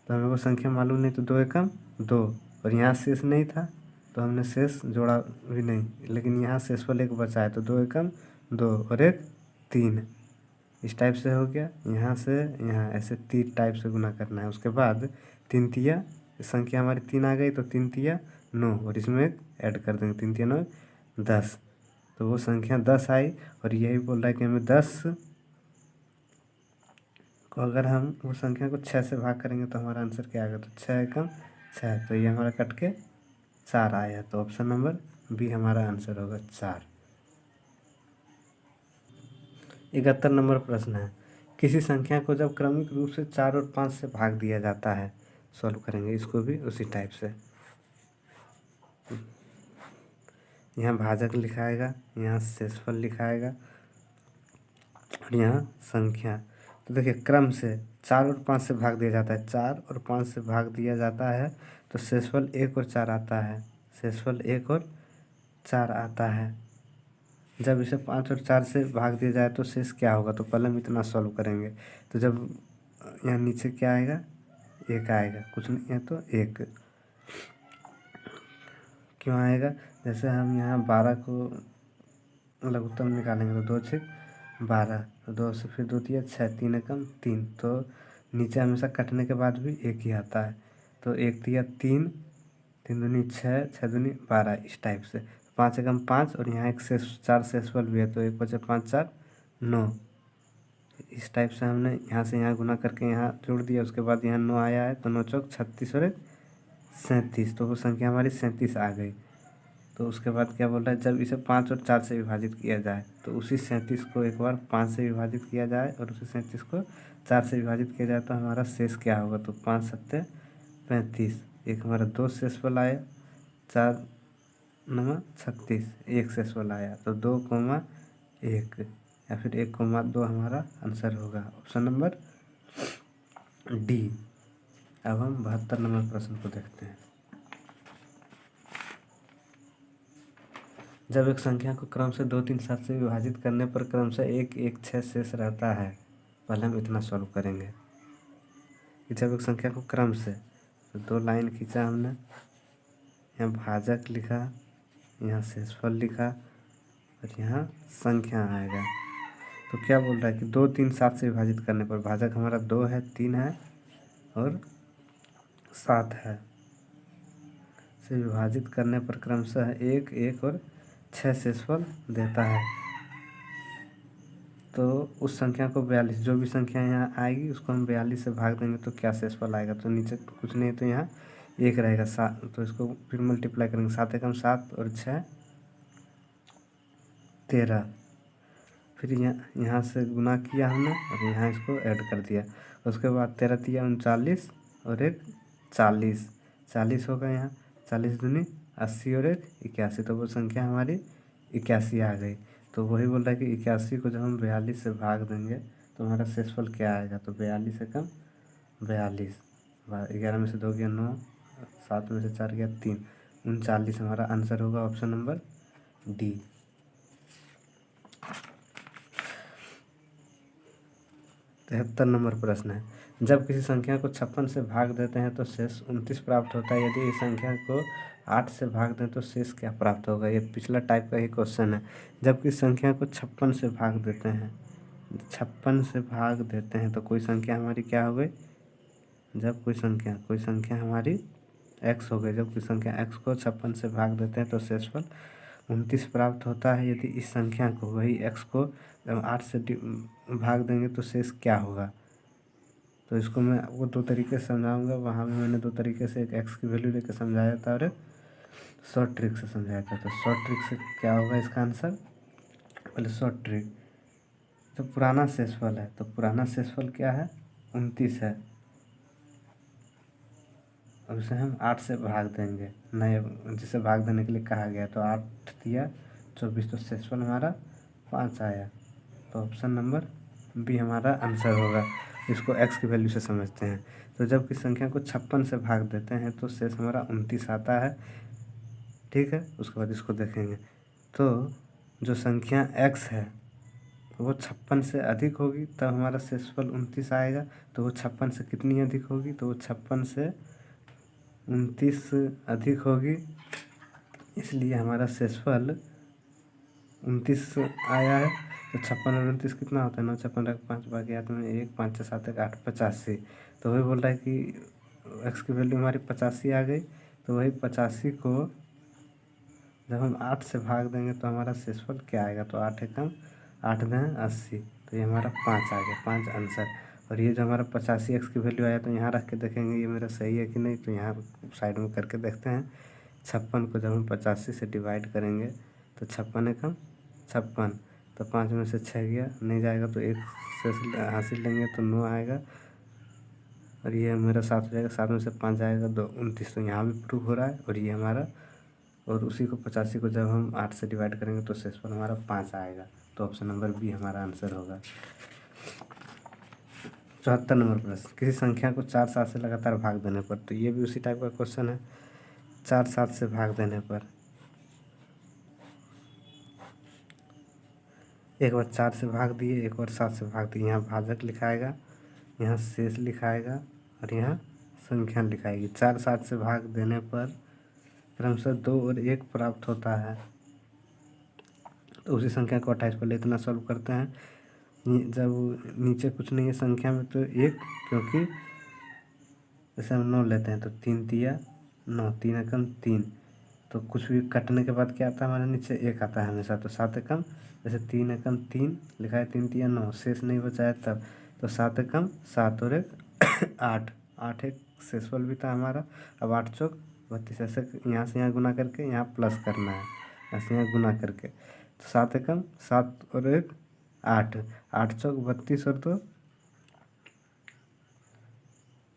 तो हमें वो संख्या मालूम नहीं, तो 2 एकम 2, और यहाँ शेष नहीं था तो हमने शेष जोड़ा भी नहीं, लेकिन यहाँ शेषफल 1 बचा है। तो 2 एकम 2 और 1 3, इस टाइप से हो गया। यहाँ से यहाँ ऐसे 3 टाइप से गुना करना है। उसके बाद 3 तिया, संख्या हमारी 3 आ गई तो 3 तिया 9, और इसमें 1 ऐड कर देंगे, 3 तिया 9 10। तो वो संख्या 10 आई, और यही बोल रहा है कि हमें 10 को अगर हम वो संख्या को 6 से भाग करेंगे तो हमारा आंसर क्या आएगा? तो 6 एकम 6, तो ये हमारा कट के 4 आया। तो ऑप्शन नंबर बी हमारा आंसर होगा 4। 71 नंबर प्रश्न है, किसी संख्या को जब क्रमिक रूप से 4 और 5 से भाग दिया जाता है। सॉल्व करेंगे इसको भी उसी टाइप से। यहाँ भाजक लिखाएगा, यहाँ शेषफल लिखाएगा और यहाँ संख्या। तो देखिए क्रम से 4 और 5 से भाग दिया जाता है, 4 और 5 से भाग दिया जाता है तो शेषफल 1 और 4 आता है। शेषफल 1 और 4 आता है। जब इसे 5 और 4 से भाग दिया जाए तो शेष क्या होगा? तो पहले हम इतना सॉल्व करेंगे। तो जब यहाँ नीचे क्या आएगा? 1 आएगा, कुछ नहीं है तो 1 क्यों आएगा? जैसे हम यहाँ 12 को लघुत्तम निकालेंगे तो 2 6 12, तो 2 से फिर 2 तिया 6, 3 एकम 3, तो नीचे हमेशा कटने के बाद भी 1 ही आता है। तो 1 तिया 3, 3 दूनी 6, 6 दूनी 12, इस टाइप से। 5 एकम 5, और यहाँ एक शेष 4 शेषफल भी है, तो 1 बचे 5 4 9, इस टाइप से हमने यहाँ से यहाँ गुना करके यहाँ जोड़ दिया। उसके बाद यहाँ 9 आया है, तो 9 चौक 36 और 1 37, तो वो संख्या हमारी 37 आ गई। तो उसके बाद क्या बोल रहा है? जब इसे 5 और 4 से विभाजित किया जाए तो उसी 37 को एक बार 5 से विभाजित किया जाए और उसी 37 को 4 से विभाजित किया जाए तो हमारा शेष क्या होगा? तो 5 सत्ते 35, एक हमारा 2 शेषफल आया, 4 9 36, 1 शेषफल आया। तो 2,1 या फिर 1,2 हमारा आंसर होगा, ऑप्शन नंबर डी। अब हम 72 नंबर प्रश्न को देखते हैं। जब एक संख्या को क्रम से 2, 3, 7 से विभाजित करने पर क्रमशः 1, 1, 6 शेष रहता है। पहले हम इतना सॉल्व करेंगे कि जब एक संख्या को क्रम से, तो 2 लाइन खींचा हमने, यहाँ भाजक लिखा, यहाँ शेषफल लिखा और यहाँ संख्या आएगा। तो क्या बोल रहा है कि 2, 3, 7 से विभाजित करने पर भाजक हमारा 2 है, 3 है और 7 है, से विभाजित करने पर क्रमशः 1, 1 और 6 शेषफल देता है। तो उस संख्या को 42, जो भी संख्या यहाँ आएगी उसको हम 42 से भाग देंगे तो क्या शेषफल आएगा। तो नीचे तो कुछ नहीं है तो यहाँ 1 रहेगा, 7, तो इसको फिर मल्टीप्लाई करेंगे, 7 एकम 7 और 6 13। फिर यहाँ से गुना किया हमने और यहाँ इसको ऐड कर दिया। उसके बाद 13 तिया 39 और 1 40, 40 होगा यहाँ, 40 दूनी 80 और 1 81, तो वो संख्या हमारी 81 आ गई। तो वही बोल रहा है कि 81 को जब हम 42 से भाग देंगे तो हमारा शेषफल क्या आएगा। तो 42 एकम 42, 11 में से 2 गया 9, 7 में से 4 गया 3, 39 हमारा आंसर होगा ऑप्शन नंबर डी। 73 नंबर प्रश्न है, जब किसी संख्या को 56 से भाग देते हैं तो शेष 29 प्राप्त होता है। यदि इस संख्या को 8 से भाग दें तो शेष क्या प्राप्त होगा। ये पिछला टाइप का ही क्वेश्चन है। जब किसी संख्या को 56 से भाग देते हैं, 56 से भाग देते हैं तो कोई संख्या हमारी क्या हो गई। जब कोई संख्या हमारी x हो गई, जब कोई संख्या x को 56 से भाग देते हैं तो शेषफल 29 प्राप्त होता है। यदि इस संख्या को, वही x को जब 8 से भाग देंगे तो शेष क्या होगा। तो इसको मैं आपको 2 तरीके से समझाऊंगा। वहाँ भी मैंने 2 तरीके से, एक x की वैल्यू लेकर समझाया था और एक शॉर्ट ट्रिक से समझाया था। तो शॉर्ट ट्रिक से क्या होगा इसका आंसर। पहले शॉर्ट ट्रिक, तो पुराना शेषफल है, तो पुराना शेषफल क्या है 29 है। अब इसे हम 8 से भाग देंगे, नए जिसे भाग देने के लिए कहा गया। तो 8 दिया 24, तो शेषफल हमारा 5 आया। तो ऑप्शन नंबर बी हमारा आंसर होगा। इसको x की वैल्यू से समझते हैं। तो जब किसी संख्या को 56 से भाग देते हैं तो शेष हमारा 29 आता है। ठीक है, उसके बाद इसको देखेंगे। तो जो संख्या x है वो 56 से अधिक होगी तब हमारा शेषफल 29 आएगा। तो वो 56 से कितनी अधिक होगी, तो वो 56 से 29 अधिक होगी, इसलिए हमारा शेषफल 29 आया है। तो 56 और 29 कितना होता है, 9, 56 रख 5 बाकी हाथ में 1, 5, 6, 7, 8, 85। तो वही बोल रहा है कि x की वैल्यू हमारी 85 आ गई। तो वही 85 को जब हम 8 से भाग देंगे तो हमारा शेषफल क्या आएगा। तो 8 एकम 8 दें 80, तो ये हमारा 5 आ गया, 5 आंसर। और ये जो हमारा 85 x की वैल्यू आया, तो यहाँ रख के देखेंगे ये मेरा सही है कि नहीं। तो यहाँ साइड में करके देखते हैं। 56 को जब हम 85 से डिवाइड करेंगे तो 56 एकम 56, तो 5 में से 6 गया, नहीं जाएगा तो 1 से हासिल लेंगे तो 9 आएगा। और ये मेरा 7 हो जाएगा, 7 में से 5 जाएगा 2, 29। तो यहाँ भी प्रूव हो रहा है। और ये हमारा, और उसी को 85 को जब हम 8 से डिवाइड करेंगे तो शेषफल हमारा 5 आएगा। तो ऑप्शन नंबर बी हमारा आंसर होगा। 74 नंबर प्रश्न, किसी संख्या को 4, 7 से लगातार भाग देने पर, तो ये भी उसी टाइप का क्वेश्चन है। 4, 7 से भाग देने पर, एक बार 4 से भाग दिए, एक बार 7 से भाग दिए। यहाँ भाजक लिखाएगा, यहाँ शेष लिखाएगा और यहाँ संख्या लिखाएगी। 4, 7 से भाग देने पर क्रमशः 2 और 1 प्राप्त होता है। तो उसी संख्या को 28 पहले इतना सॉल्व करते हैं। जब नीचे कुछ नहीं है संख्या में तो 1, क्योंकि जैसे हम 9 लेते हैं तो 3 तिया 9, 3 एकम 3, तो कुछ भी कटने के बाद क्या आता है हमारे नीचे 1 आता है हमेशा। तो 7 एकम, जैसे 3 एकम 3 लिखा है, 3 तिया 9, शेष नहीं बचा है तब। तो 7 एकम 7 और 1 8, 8 एक शेषफल भी था हमारा। अब 8 चौक 32, ऐसे यहाँ से यहाँ गुना करके यहाँ प्लस करना है, ऐसे यहाँ गुना करके। तो 7 एकम 7 और 1 8, 8 चौक 32 और 2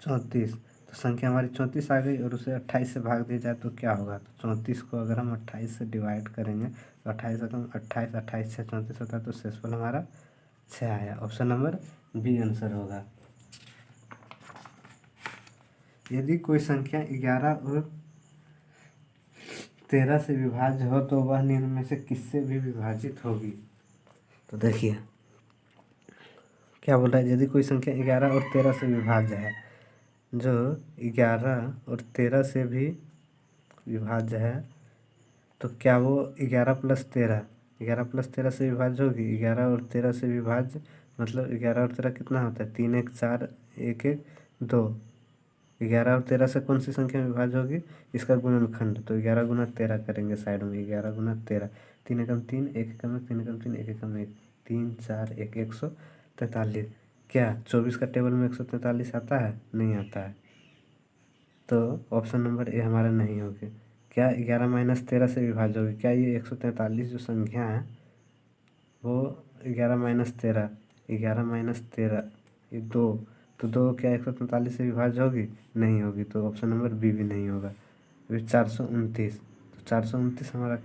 34। तो संख्या हमारी 34 आ गई। और उसे 28 से भाग दिया जाए तो क्या होगा। तो 34 को अगर हम 28 से डिवाइड करेंगे तो 28 एकम 28, 28 से 34 होता है, तो शेषफल हमारा 6 आया। ऑप्शन नंबर बी आंसर होगा। यदि कोई संख्या 11 और 13 से विभाज्य हो तो वह निम्न में से किससे भी विभाजित होगी। तो देखिए क्या बोल रहा है, यदि कोई संख्या 11 और 13 से विभाज्य है, जो 11 और 13 से भी विभाज्य है, तो क्या वो 11 से विभाज्य होगी। 11 और 13 से विभाज्य मतलब 11 और 13 कितना होता है, 3 1 4 1 1 2। 11 और 13 से कौन सी संख्या में विभाज्य होगी, इसका गुणनखंड। तो 11 गुना 13 करेंगे साइड में, 11 गुना 13, 3 एकम 3 1 एकम 1 3 एकम 3 1 एकम 1 3 4 1 143। क्या 24 का टेबल में 143 आता है, नहीं आता है। तो ऑप्शन नंबर ए हमारा नहीं होगी। क्या 11 माइनस 13 से विभाज्य होगी। क्या ये 143 जो संख्या है वो 11 माइनस 13, 11 माइनस 13 ये 2, तो 2 क्या 143 से विभाज्य होगी, नहीं होगी। तो ऑप्शन नंबर बी भी नहीं होगा। फिर 429, तो 429 हमारा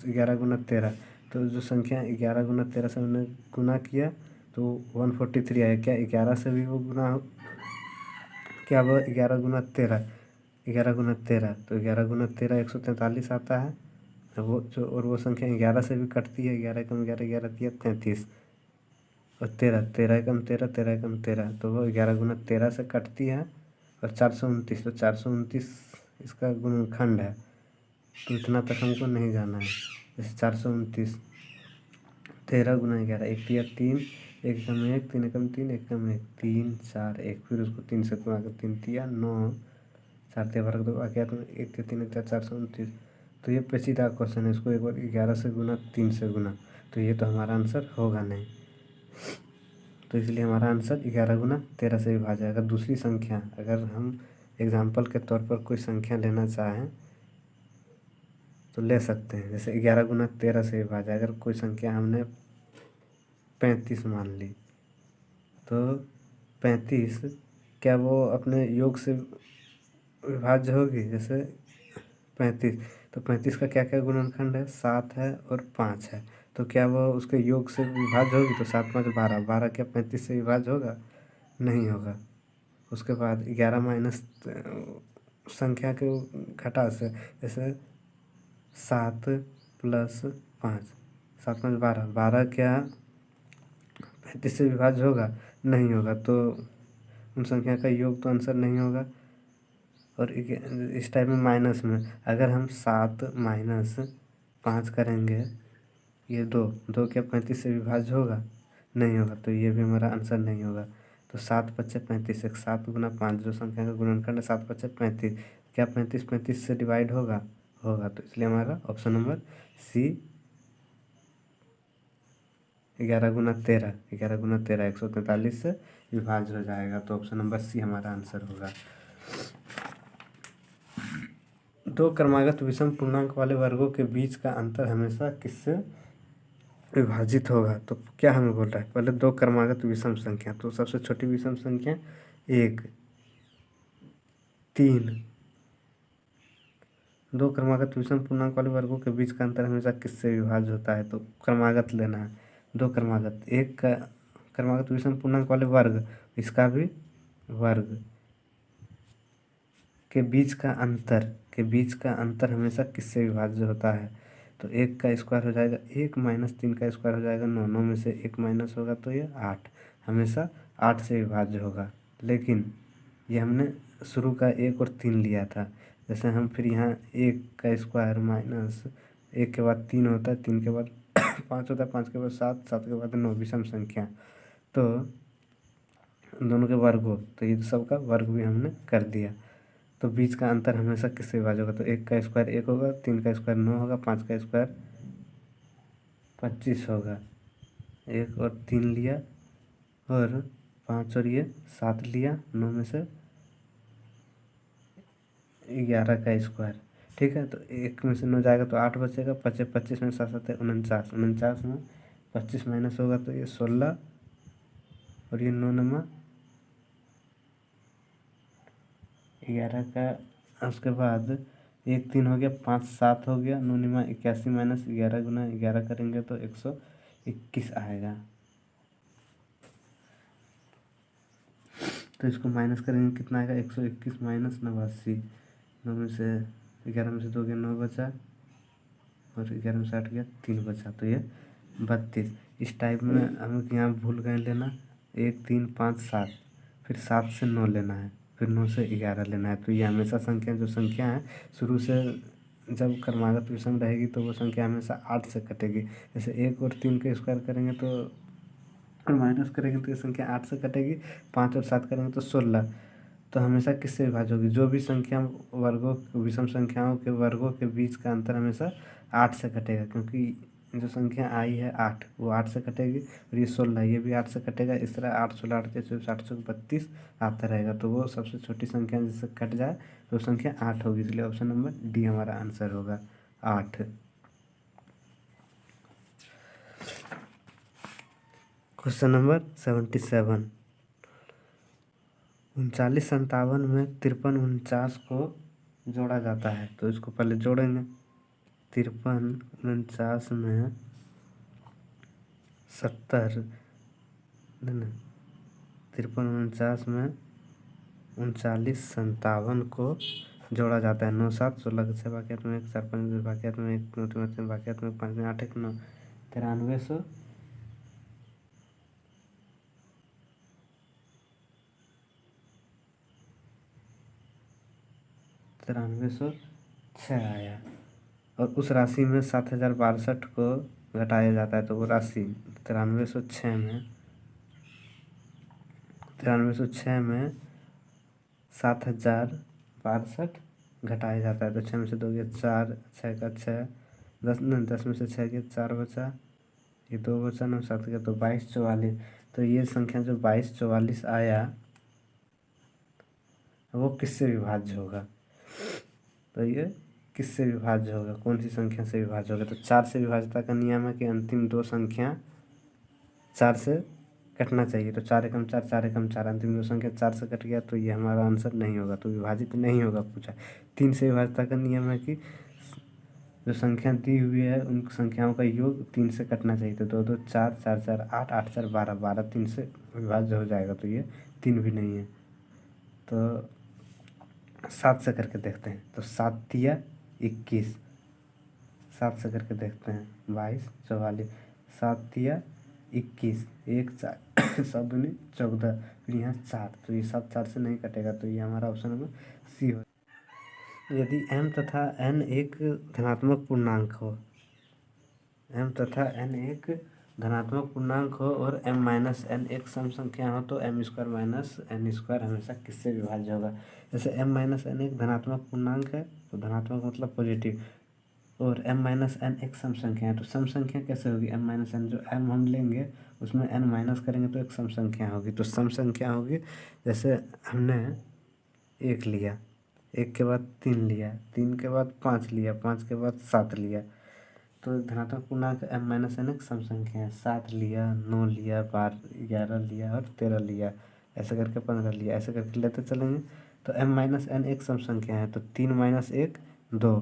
11 गुना 13, तो जो संख्या 11 गुना 13 से हमने गुना किया तो 143 आया। क्या 11 से भी वो गुना, क्या वो 11 गुना 13, 11 गुना 13, तो 11 गुना 13 143 आता है। वो जो और वो संख्या 11 से भी कटती है, 11 कम 11 11 दिया 33 और 13 13 कम 13 13 कम 13, तो वो 11 गुना 13 से कटती है। और 429, तो 429 इसका गुणनखंड है, तो इतना तक हमको नहीं जाना है। जैसे 429 13 गुना 11 1 दिया 3 1 कम 1 3 कम 3 1 कम 1 3 4 1, फिर उसको 3 से गुणा कर 3 दिया 9 4 दिया वर्ग 2 आ गया, तो 1 के 3 दिया 429। तो ये पेचीदा क्वेश्चन है, इसको एक बार 11 से गुना 3 से गुना, तो ये तो हमारा आंसर होगा नहीं। तो इसलिए हमारा आंसर 11 गुना 13 से विभाज्य है। अगर दूसरी संख्या, अगर हम एग्जाम्पल के तौर पर कोई संख्या लेना चाहें तो ले सकते हैं। जैसे 11 गुना 13 से विभाज्य, अगर कोई संख्या हमने 35 मान ली, तो 35 क्या वो अपने योग से विभाज्य होगी। जैसे 35, तो 35 का क्या क्या गुणनखंड है, 7 है और 5 है, तो क्या वो उसके योग से विभाज्य होगी। तो 7 5 12, 12 क्या 35 से विभाज्य होगा, नहीं होगा। उसके बाद 11 माइनस संख्या के घटा से, जैसे 7 प्लस 5, 7 5 12, 12 क्या 35 से विभाज्य होगा, नहीं होगा। तो उन संख्या का योग तो आंसर नहीं होगा। और इस टाइप में माइनस में अगर हम 7 माइनस 5 करेंगे, ये 2 2 क्या 35 से विभाज्य होगा, नहीं होगा। तो ये भी हमारा आंसर नहीं होगा। तो 7 पच्चे 35, 7 गुना 5 जो संख्या का गुणनखंड है 7 पच्चे 35, क्या 35 35 से डिवाइड होगा, होगा। तो इसलिए हमारा ऑप्शन नंबर सी 11 गुना 13, 11 गुना 13 143 से विभाज्य हो जाएगा। तो ऑप्शन नंबर सी हमारा आंसर होगा। दो क्रमागत विषम पूर्णांक वाले वर्गों के बीच का अंतर हमेशा किससे विभाजित होगा। तो क्या हमें बोल रहा है, पहले दो क्रमागत विषम संख्या, तो सबसे छोटी विषम संख्या 1 3। दो क्रमागत विषम पूर्णांक वाले वर्गों के बीच का अंतर हमेशा किससे विभाज्य होता है। तो क्रमागत लेना है, दो क्रमागत, एक का क्रमागत विषम पूर्णांक वाले वर्ग, इसका भी वर्ग के बीच का अंतर, के बीच का अंतर हमेशा किससे विभाज्य होता है। तो 1 का स्क्वायर हो जाएगा 1 माइनस 3 का स्क्वायर हो जाएगा 9, 9 में से 1 माइनस होगा तो ये 8, हमेशा 8 से विभाज्य होगा। लेकिन ये हमने शुरू का 1 और 3 लिया था। जैसे हम फिर यहाँ 1 का स्क्वायर माइनस 1 के बाद 3 होता है, 3 के बाद 5 होता है, 5 के बाद 7, 7 के बाद 9 विषम संख्या, तो दोनों के वर्ग हो, तो ये सबका वर्ग भी हमने कर दिया। तो बीच का अंतर हमेशा किससे विभाज्य होगा। तो 1 का स्क्वायर 1 होगा, 3 का स्क्वायर 9 होगा, 5 का स्क्वायर 25 होगा। 1 और 3 लिया और 5 और ये 7 लिया, 9 में से 11 का स्क्वायर, ठीक है। तो 1 में से 9 जाएगा तो 8 बचेगा, 25 25 में 7 7 है 49, 49 में 25 माइनस होगा तो ये 16 और ये 9 नमा 11 का, उसके बाद 1 3 हो गया, 5 7 हो गया, 9 निमा 81 माइनस 11 गुना 11 करेंगे तो 121 आएगा। तो इसको माइनस करेंगे कितना आएगा, 121 माइनस 89, 9 में से 11 में से 2 गया 9 बचा, और 11 में से 8 गया 3 बचा, तो ये 32। इस टाइप में हम यहाँ भूल गए लेना 1 3 5 7, फिर 7 से 9 लेना है, फिर 9 से 11 लेना है। तो ये हमेशा संख्या जो संख्या है शुरू से जब क्रमागत विषम रहेगी तो वो संख्या हमेशा 8 से कटेगी। जैसे 1 और 3 का स्क्वायर करेंगे तो और माइनस करेंगे तो ये संख्या 8 से कटेगी, 5 और 7 करेंगे तो 16। तो हमेशा किससे विभाज्य होगी? जो भी संख्या वर्गों विषम संख्याओं के वर्गों के बीच का अंतर हमेशा 8 से कटेगा, क्योंकि जो संख्या आई है 8 वो 8 से कटेगी, और ये 16 ये भी 8 से कटेगा। इस तरह 8 16 8 24 8 32 आता रहेगा। तो वो सबसे छोटी संख्या जिससे कट जाए तो संख्या 8 होगी, इसलिए ऑप्शन नंबर डी हमारा आंसर होगा 8। क्वेश्चन नंबर 77, 39 57 में 53 49 को जोड़ा जाता है, तो इसको पहले जोड़ेंगे। 53 49 में 70, 53 49 में 39 57 को जोड़ा जाता है। 9 7 16 के 6 वाक्यात में 1 4 5 2 वाक्यात में 1 9 3 3 वाक्यात में 5 8 1 9 9306 आया। और उस राशि में 7062 को घटाया जाता है, तो वो राशि 9306 में 7062 घटाया जाता है। तो 6 में से 2 गया 4, 6 का 6, 10 नहीं 10 में से 6 गया 4 बचा, ये 2 बचा, 9 7 गया तो 22 44। तो ये संख्या जो 22 44 आया वो किससे विभाज्य होगा? तो ये किससे विभाज्य होगा? कौन सी संख्या से विभाज्य होगा? तो 4 से विभाज्यता का नियम है कि अंतिम दो संख्या 4 से कटना चाहिए। तो 4 एकम 4 4 एकम 4, अंतिम दो संख्या 4 से कट गया तो ये हमारा आंसर नहीं होगा, तो विभाजित नहीं होगा पूछा। 3 से विभाज्यता का नियम है कि जो संख्या दी हुई है उन संख्याओं का योग 3 से कटना चाहिए। तो 2 2 4 4 4 8 8 4 12 12 3 से विभाज्य हो जाएगा, तो ये 3 भी नहीं है। तो 7 से करके देखते हैं। तो 7 तिया 21, 7 से करके देखते हैं 22 44, 7 तिया 21 1 4 7 दूनी 14, फिर यहाँ 4, तो ये 7 4 से नहीं कटेगा, तो ये हमारा ऑप्शन नंबर सी हो। यदि m तथा n एक धनात्मक पूर्णांक हो, m तथा n एक धनात्मक पूर्णांक हो और m माइनस n एक सम संख्या हो, तो m square minus n square हमेशा किससे विभाज्य होगा? जैसे m माइनस n एक धनात्मक पूर्णांक है, तो धनात्मक मतलब पॉजिटिव, और m माइनस n एक सम संख्या है। तो सम संख्या कैसे होगी? m माइनस n जो m हम लेंगे उसमें n माइनस करेंगे तो एक सम संख्या होगी। तो सम संख्या होगी, जैसे हमने 1 लिया, 1 के बाद 3 लिया, 3 के बाद 5 लिया, 5 के बाद 7 लिया, तो धनात्मक पूर्णांक m माइनस n एक सम संख्या है। 7 लिया, 9 लिया, 12 11 लिया और 13 लिया, ऐसे करके 15 लिया, ऐसे करके लेते चलेंगे। तो m माइनस n एक सम संख्या है, तो 3 माइनस 1 2,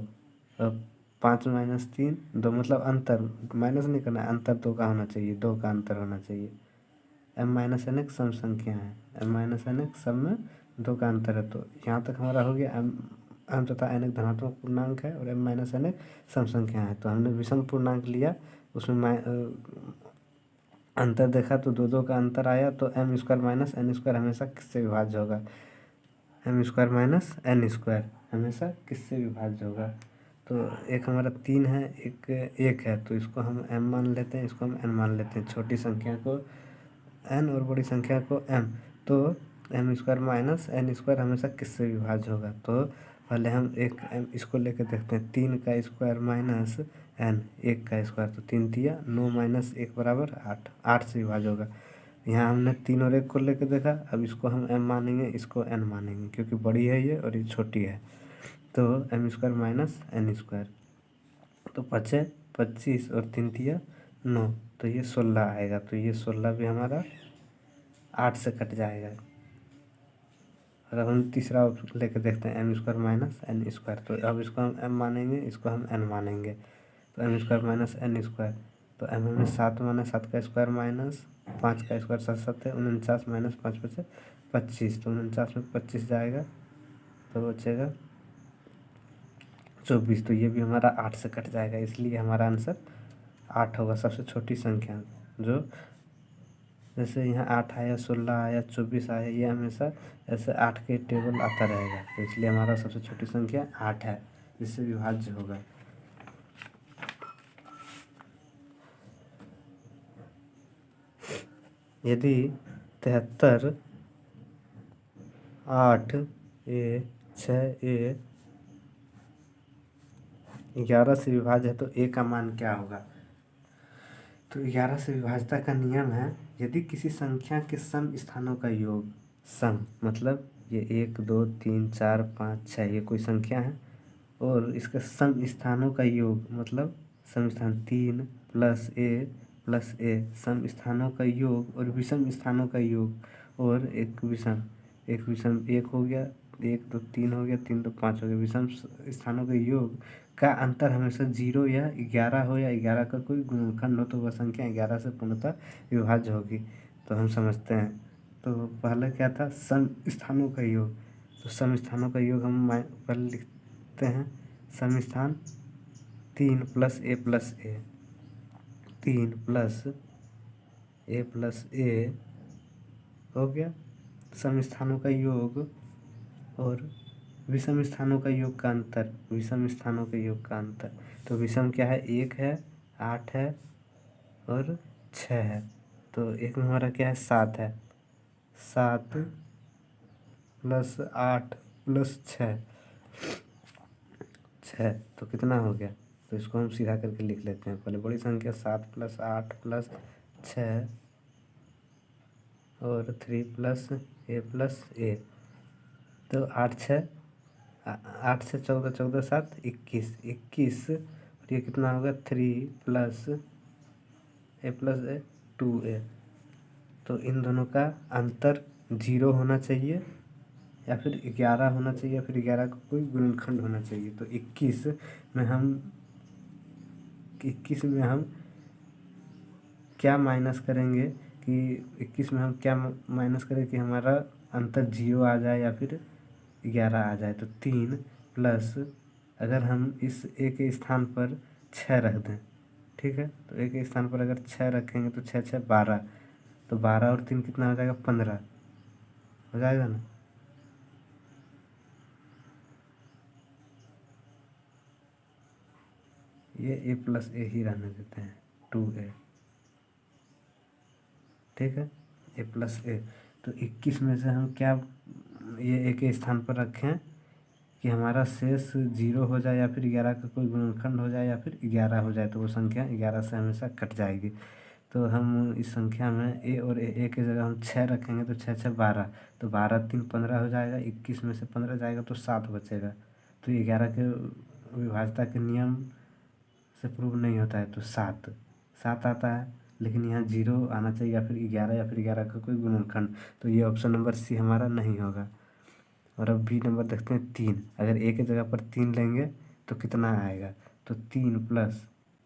5 माइनस 3 2, मतलब अंतर माइनस नहीं करना है, अंतर 2 का होना चाहिए, 2 का अंतर होना चाहिए। m माइनस n एक सम संख्या है, m माइनस n एक सम में 2 का अंतर है। तो यहाँ तक हमारा हो गया। m तथा n एक धनात्मक पूर्णांक है और m माइनस n एक सम संख्या है। तो हमने विषम पूर्णांक लिया, उसमें अंतर देखा तो 2 2 का अंतर आया, तो m square minus n square हमेशा किससे विभाज्य होगा? m square minus n square हमेशा किससे विभाज्य होगा? तो एक हमारा 3 है, एक है, तो इसको हम m मान लेते हैं, इसको हम n मान लेते हैं। छोटी संख्या को n और बड़ी संख्या को m, तो m square minus n square हमेशा किससे विभाज्य होगा? तो पहले हम एक इसको लेकर देखते हैं। 3 का स्क्वायर माइनस n, 1 का स्क्वायर, तो 3 तिया 9 माइनस 1 बराबर 8, 8 से विभाज्य होगा। यहाँ हमने 3 और 1 को लेकर देखा, अब इसको हम m मानेंगे, इसको n मानेंगे, क्योंकि बड़ी है ये और ये छोटी है। तो m square minus n square, तो 5 25 और 3 तिया 9, तो ये 16 आएगा। तो ये 16 भी हमारा 8 से कट जाएगा। और अब हम तीसरा लेके देखते हैं m square minus n square, तो अब इसको हम m मानेंगे, इसको हम n मानेंगे। तो m square minus n square, तो m हमने 7 माना, 7 का स्क्वायर माइनस 5 का स्क्वायर 7 7 है, 49 माइनस 5 बचे 25, तो 49 में 25 जाएगा तो बचेगा 24, तो ये भी हमारा 8 से कट जाएगा, इसलिए हमारा आंसर 8 होगा। सबसे छोटी संख्या जो, जैसे यहाँ 8 आया, 16 आया, 24 आया, ये हमेशा ऐसे 8 के टेबल आता रहेगा, तो इसलिए हमारा सबसे छोटी संख्या 8 है, जिससे विभाज्य होगा। यदि 73 8a 6a 11 से विभाज्य है तो a का मान क्या होगा? तो 11 से विभाज्यता का नियम है, यदि किसी संख्या के सम स्थानों का योग, सम मतलब ये 1 2 3 4 5 6 ये कोई संख्या है, और इसका सम स्थानों का योग मतलब सम स्थान 3 प्लस a सम स्थानों का योग और विषम स्थानों का योग और एक विषम 1 हो गया, 1 2 3 हो गया, 3 2 5 हो गया, विषम स्थानों के योग का अंतर हमेशा 0 या 11 हो या 11 का कोई गुणनखंड हो, तो वह संख्या 11 से पूर्णतः विभाज्य होगी। तो हम समझते हैं, तो पहले क्या था, सम स्थानों का योग, तो सम स्थानों का योग हम पहले लिखते हैं, सम स्थान 3 + a + a 3 + a हो गया सम स्थानों का योग, और विषम स्थानों का योग का अंतर, विषम स्थानों के योग का अंतर, तो विषम क्या है, 1 है, 8 है और 6 है, तो एक में हमारा क्या है, 7 है, 7 + 8 + 6 6, तो कितना हो गया, तो इसको हम सीधा करके लिख लेते हैं। पहले बड़ी संख्या 7 + 8 + 6 और 3 + a, तो 8 से 14 14 7 21 और ये कितना होगा, 3 + a 2a, तो इन दोनों का अंतर 0 होना चाहिए या फिर 11 होना चाहिए या फिर 11 का कोई गुणनखंड होना चाहिए। तो 21 में हम क्या माइनस करेंगे कि 21 में हम क्या माइनस करें कि हमारा अंतर 0 आ जाए या फिर 11 आ जाए। तो 3 प्लस, अगर हम इस a के स्थान पर 6 रख दें, ठीक है, तो a के स्थान पर अगर 6 रखेंगे तो 6 6 12, तो 12 और 3 कितना हो जाएगा, 15 हो जाएगा ना। ये a + a ही रहने देते हैं, 2a, ठीक है, a + a। तो 21 में से हम क्या ये a के स्थान पर रखें कि हमारा शेष 0 हो जाए या फिर 11 का कोई गुणनखंड हो जाए या फिर 11 हो जाए, तो वो संख्या 11 से हमेशा कट जाएगी। तो हम इस संख्या में a और a की जगह हम 6 रखेंगे, तो 6 6 12, तो 12 3 15 हो जाएगा, 21 में से 15 जाएगा तो 7 बचेगा। तो 11 के विभाज्यता के नियम से प्रूव नहीं होता है, तो 7 आता है, लेकिन यहाँ 0 आना चाहिए या फिर 11 या फिर 11 का कोई गुणनखंड, तो ये ऑप्शन नंबर सी हमारा नहीं होगा। और अब बी नंबर देखते हैं, 3, अगर a की जगह पर 3 लेंगे तो कितना आएगा, तो 3 +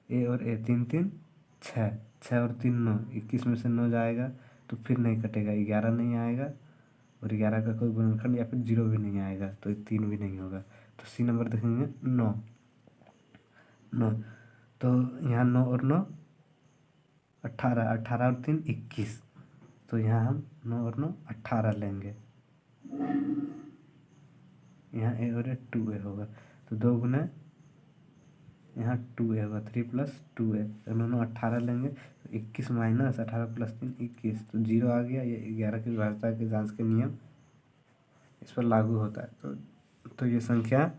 a और a 3 3 6, 6 और 3 9, 21 में से 9 जाएगा तो फिर नहीं कटेगा, 11 नहीं आएगा और 11 का कोई गुणनखंड या फिर 0 भी नहीं आएगा, तो 3 भी नहीं होगा। तो सी नंबर देखेंगे 9, तो यहाँ 9 और 9 18, 18 और 3 21, तो यहाँ हम 9 और 9 18 लेंगे, यहाँ a और a 2a होगा, तो 2 गुना यहाँ 2a होगा, 3 + 2a, अगर दोनों 18 लेंगे तो 21 - 18 + 3 21, तो 0 आ गया। ये 11 की विभाज्यता के जांच के नियम इस पर लागू होता है। तो ये संख्या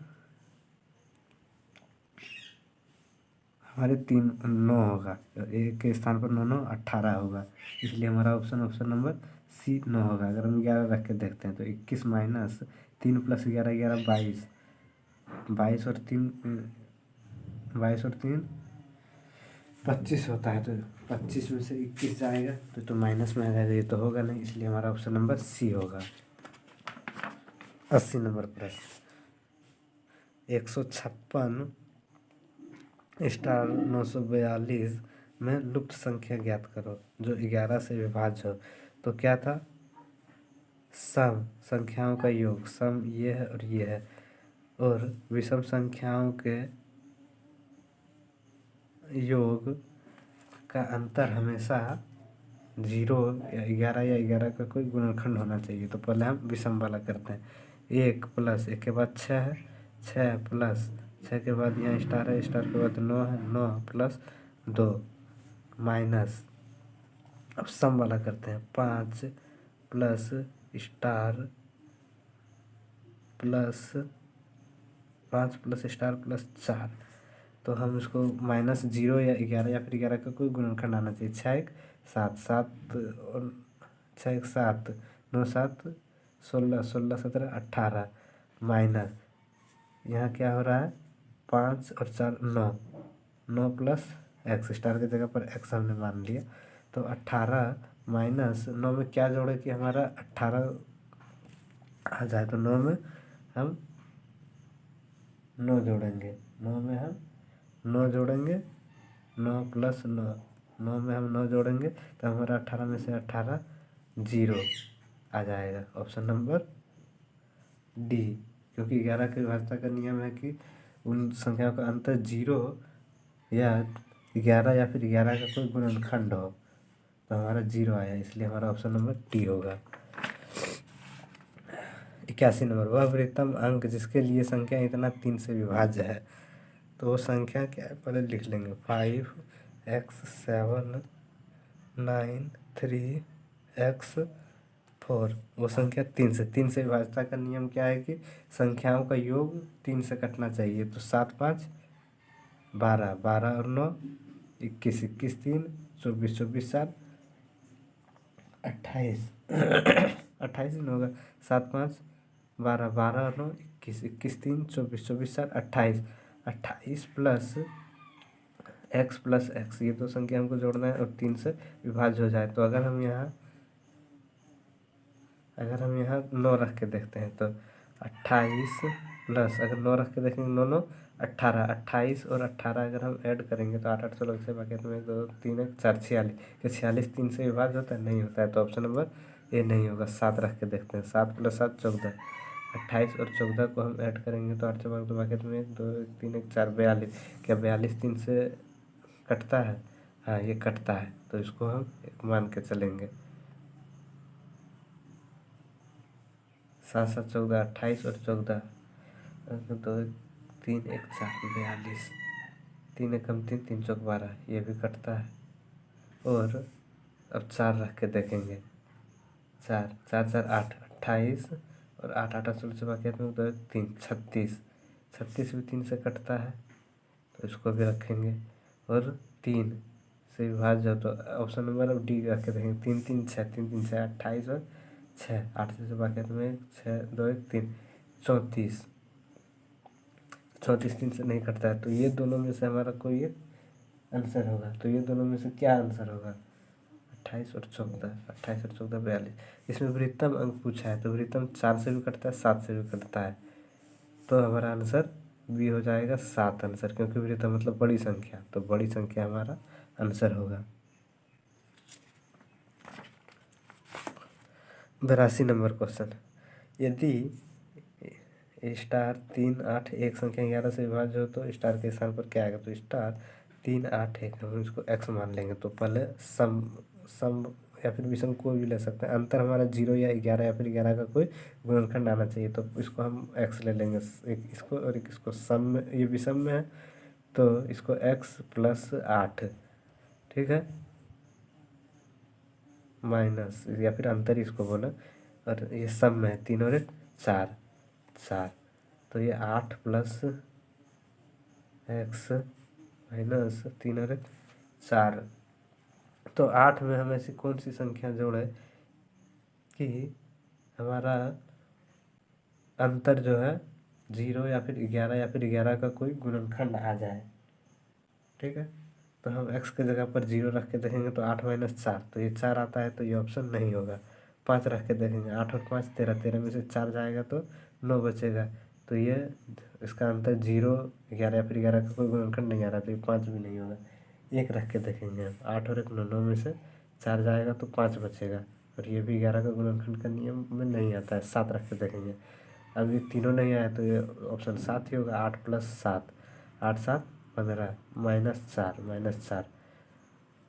हमारे 3 9 होगा, a के स्थान पर 9 9 18 होगा, इसलिए हमारा ऑप्शन नंबर सी 9 होगा। अगर हम 11 रख के देखते हैं तो 21 - 3 + 11 11 22, 22 और 3 25 होता है, तो 25 में से 21 जाएगा तो माइनस में आ जाएगा, ये तो होगा नहीं, इसलिए हमारा ऑप्शन नंबर सी होगा। 80 नंबर प्रश्न, 156 * 942 में लुप्त संख्या ज्ञात करो जो 11 से विभाज्य हो। तो क्या था, सम संख्याओं का योग, सम ये है और ये है, और विषम संख्याओं के योग का अंतर हमेशा 0 या 11 का कोई गुणनखंड होना चाहिए। तो पहले हम विषम वाला करते हैं। 1 प्लस 1 के बाद 6 है, 6 प्लस 6 के बाद यहाँ स्टार है, स्टार के बाद 9 है, 9 प्लस 2 माइनस, अब सम वाला करते हैं। 5 plus star plus 5 plus star plus 4, तो हम इसको माइनस 0 या 11 या फिर 11 का कोई गुणनखंड आना चाहिए। 6 1 7 7 और 6 1 7 9 7 16 16 17 18 माइनस, यहाँ क्या हो रहा है 5 और 4 9, 9 प्लस एक्स, स्टार की जगह पर एक्स हमने मान लिया। तो 18 माइनस 9 में क्या जोड़े कि हमारा 18 आ जाए। तो 9 में हम 9 जोड़ेंगे, 9 में हम 9 जोड़ेंगे, 9 प्लस 9, 9 में हम 9 जोड़ेंगे तो हमारा 18 में से 18 0 आ जाएगा। ऑप्शन नंबर डी, क्योंकि 11 की विभाज्यता का नियम है कि उन संख्याओं का अंतर 0 या 11 या फिर 11 का कोई गुणनखंड हो। तो हमारा 0 आया, इसलिए हमारा ऑप्शन नंबर डी होगा। 81 नंबर, वह वृहत्तम अंक जिसके लिए संख्या इतना 3 से विभाज्य है। तो वो संख्या क्या है पहले लिख लेंगे। 5 x 7 9 3 x 4, वो संख्या 3 से विभाज्यता का नियम क्या है कि संख्याओं का योग 3 से कटना चाहिए। तो 7 5 12, 12 और 9 21, 21 3 24, 24 4 28 28 नहीं होगा, 7 5 12, 12 और 9 21, 21 3 24, 24 4 28, 28 प्लस एक्स, ये दो संख्या हमको जोड़ना है और 3 से विभाज्य हो जाए। तो अगर हम यहाँ 9 रख के देखते हैं तो 28 प्लस, अगर 9 रख के देखेंगे 9 9 18, 28 और 18 अगर हम ऐड करेंगे तो 8 8 16 से बाकी में 2 3 1 4 46, क्या 46 3 से विभाज्य होता है? नहीं होता है। तो ऑप्शन नंबर ए नहीं होगा। 7 रख के देखते हैं। 7 प्लस 7 14, 28 और 14 को हम ऐड करेंगे तो 8 से बाकी में 2 3 1 4 42, क्या 42 3 से कटता है? हाँ, ये कटता है, तो इसको हम एक मान के चलेंगे। 7 7 14 28 और 14, 2 3 1 4 42, 3 1 3 3 चौक 12, ये भी कटता है। और अब 4 रख के देखेंगे। 4 4 4 8, 28 और 8 8 16 से बाकी में 2 3 36, 36 भी 3 से कटता है, तो इसको भी रखेंगे। और 3 से विभाज्य हो तो ऑप्शन नंबर अब डी रख के देखेंगे। 3 3 6, 3 3 6 28 और 6, 8 से बाकी में 6 2 1 3 34, 34 3 से नहीं कटता है। तो ये दोनों में से हमारा कोई एक आंसर होगा। तो ये दोनों में से क्या आंसर होगा? 28 और 14, 28 और 14 42। इसमें वृहत्तम अंक पूछा है, तो वृहत्तम 4 से भी कटता है, 7 से भी कटता है। तो हमारा आंसर बी हो जाएगा 7 आंसर, क्योंकि वृहत्तम मतलब बड़ी संख्या, तो बड़ी संख्या हमारा आंसर होगा। 82 नंबर क्वेश्चन, यदि स्टार 3 8 1 संख्या 11 से विभाज्य हो तो स्टार के स्थान पर क्या आएगा? तो स्टार 3 8 1, हम इसको एक्स मान लेंगे। तो पहले सम या फिर विषम कोई भी ले सकते हैं। अंतर हमारा 0 या 11 या फिर 11 का कोई गुणनखंड आना चाहिए, तो इसको हम एक्स ले लेंगे। एक इसको और एक इसको, सम में ये विषम में है तो इसको x प्लस 8, ठीक है, माइनस या फिर अंतर इसको बोला। और ये सम में है 3 और 1 4 4, तो ये 8 प्लस एक्स माइनस 3 और 1 4। तो 8 में हम ऐसी कौन सी संख्या जोड़े कि हमारा अंतर जो है 0 या फिर 11 या फिर 11 का कोई गुणनखंड आ जाए, ठीक है। तो हम x के जगह पर 0 रख के देखेंगे तो 8 माइनस 4, तो ये 4 आता है, तो ये ऑप्शन नहीं होगा। 5 रख के देखेंगे, 8 और 5 13, 13 में से 4 जाएगा तो 9 बचेगा। तो ये इसका अंतर 0 11 या फिर 11 का कोई गुणनखंड नहीं आ रहा, तो ये 5 भी नहीं होगा। 1 रख के देखेंगे हम, 8 और 1 9, 9 में से 4 जाएगा तो 5 बचेगा, और ये भी 11 का गुणनखंड का नियम में नहीं आता है। 7 रख के देखेंगे, अब ये तीनों नहीं आया तो ये ऑप्शन 7 ही होगा। 8 + 7, 8 7 15 -4 -4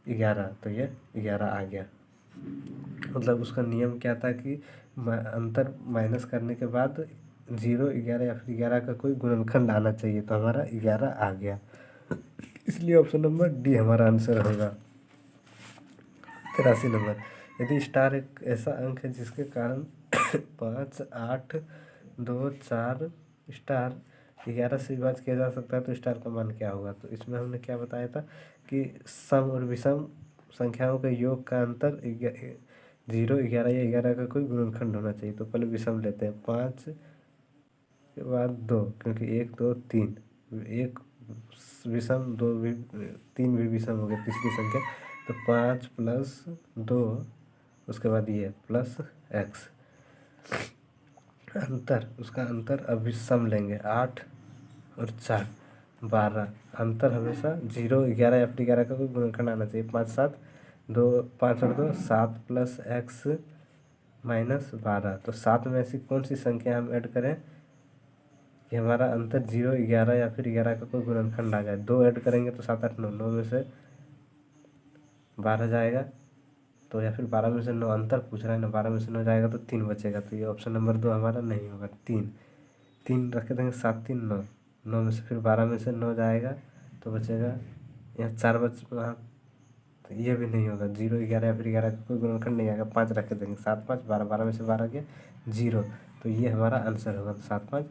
11, तो ये 11 आ गया। मतलब उसका नियम क्या था कि अंतर माइनस करने के बाद 0, 11 या फिर 11 का कोई गुणनखंड आना चाहिए, तो हमारा 11 आ गया। इसलिए ऑप्शन नंबर डी हमारा आंसर होगा। 83 नंबर, यदि स्टार एक ऐसा अंक है जिसके कारण 5, 8, 2, 4 स्टार 11 से विभाज्य किया जा सकता है तो स्टार का मान क्या होगा। तो इसमें हमने क्या बताया था कि सम और विषम संख्याओं के योग का अंतर 0, 11 या 11 का कोई गुणनखंड होना चाहिए। तो पहले विषम लेते हैं, 5 के बाद 2, क्योंकि 1, 2, 3, एक विषम, 2 भी, 3 भी विषम हो गया तीसरी संख्या। तो 5 + 2, उसके बाद ये +x अंतर, उसका अंतर अभी सम लेंगे, 8 और 4 12। अंतर हमेशा 0, 11 या फिर 11 का कोई गुणनखंड आना चाहिए। 5 7 2, 5 और 2 7 + x -12। तो 7 में ऐसी कौन सी संख्या हम ऐड करें कि हमारा अंतर 0, 11 या फिर 11 का कोई गुणनखंड आ जाए। 2 ऐड करेंगे तो 7 8 9, 9 में से 12 जाएगा, तो या फिर 12 में से 9 अंतर पूछ रहा है ना, 12 में से 9 जाएगा तो 3 बचेगा। तो ये ऑप्शन नंबर 2 हमारा नहीं होगा। 3 रख देंगे, 7 3 9, 9 में से फिर 12 में से 9 जाएगा तो बचेगा यहाँ 4 वहाँ, तो ये भी नहीं होगा। 0, 11 या फिर 11 का कोई गुणनखंड नहीं आएगा। 5 रख देंगे, 7 5 12, 12 में से 12 गया 0, तो ये हमारा आंसर होगा। तो 7 5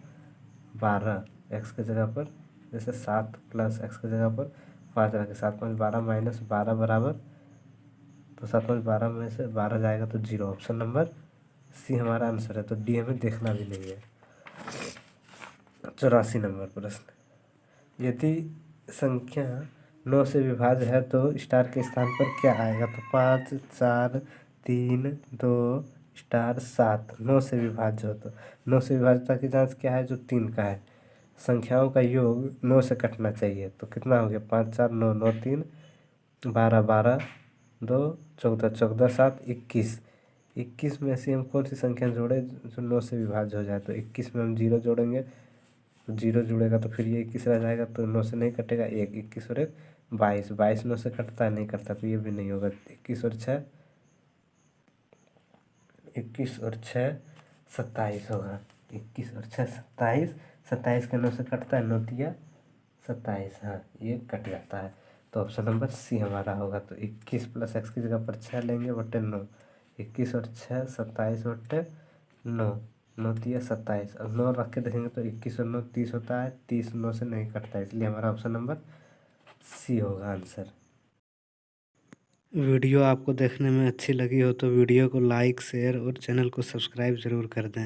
12 एक्स की जगह पर, जैसे 7 + x की जगह पर 5 रखें, 7 5 12 -12 बराबर, तो 7 5 12 में से 12 जाएगा तो 0। ऑप्शन नंबर सी हमारा आंसर है। तो डी हमें देखना भी नहीं है। 84 नंबर प्रश्न, यदि संख्या 9 से विभाज्य है तो स्टार के स्थान पर क्या आएगा। तो 5 4 3 2 स्टार 7 9 से विभाज्य हो तो 9 से विभाज्यता की जांच क्या है, जो 3 का है। संख्याओं का योग 9 से कटना चाहिए, तो कितना हो गया, 5 4 9 9 3 12 12 2 14 14 7 21। 21 में से हम कौन सी संख्या जोड़े जो 9 से विभाज्य हो जाए। तो 21 में हम 0 जोड़ेंगे, तो 0 जुड़ेगा तो फिर ये 21 रह जाएगा, तो 9 से नहीं कटेगा। 21 और 1 22, 22 9 से कटता है, नहीं कटता, तो ये भी नहीं होगा। 21 और 6 27 होगा। 21 और 6 27, 27 का 9 से कटता है, 9 तिया 27, हाँ ये कट जाता है। तो ऑप्शन नंबर सी हमारा होगा। तो 21 + x की जगह पर 6 लेंगे बटे 9, 21 और 6 27 बटे 9, 9 तिया 27, और 9 रख के देखेंगे तो 21 और 9 30 होता है, 30 9 से नहीं कटता है, इसलिए हमारा ऑप्शन नंबर सी होगा आंसर। वीडियो आपको देखने में अच्छी लगी हो तो वीडियो को लाइक शेयर और चैनल को सब्सक्राइब ज़रूर कर दें।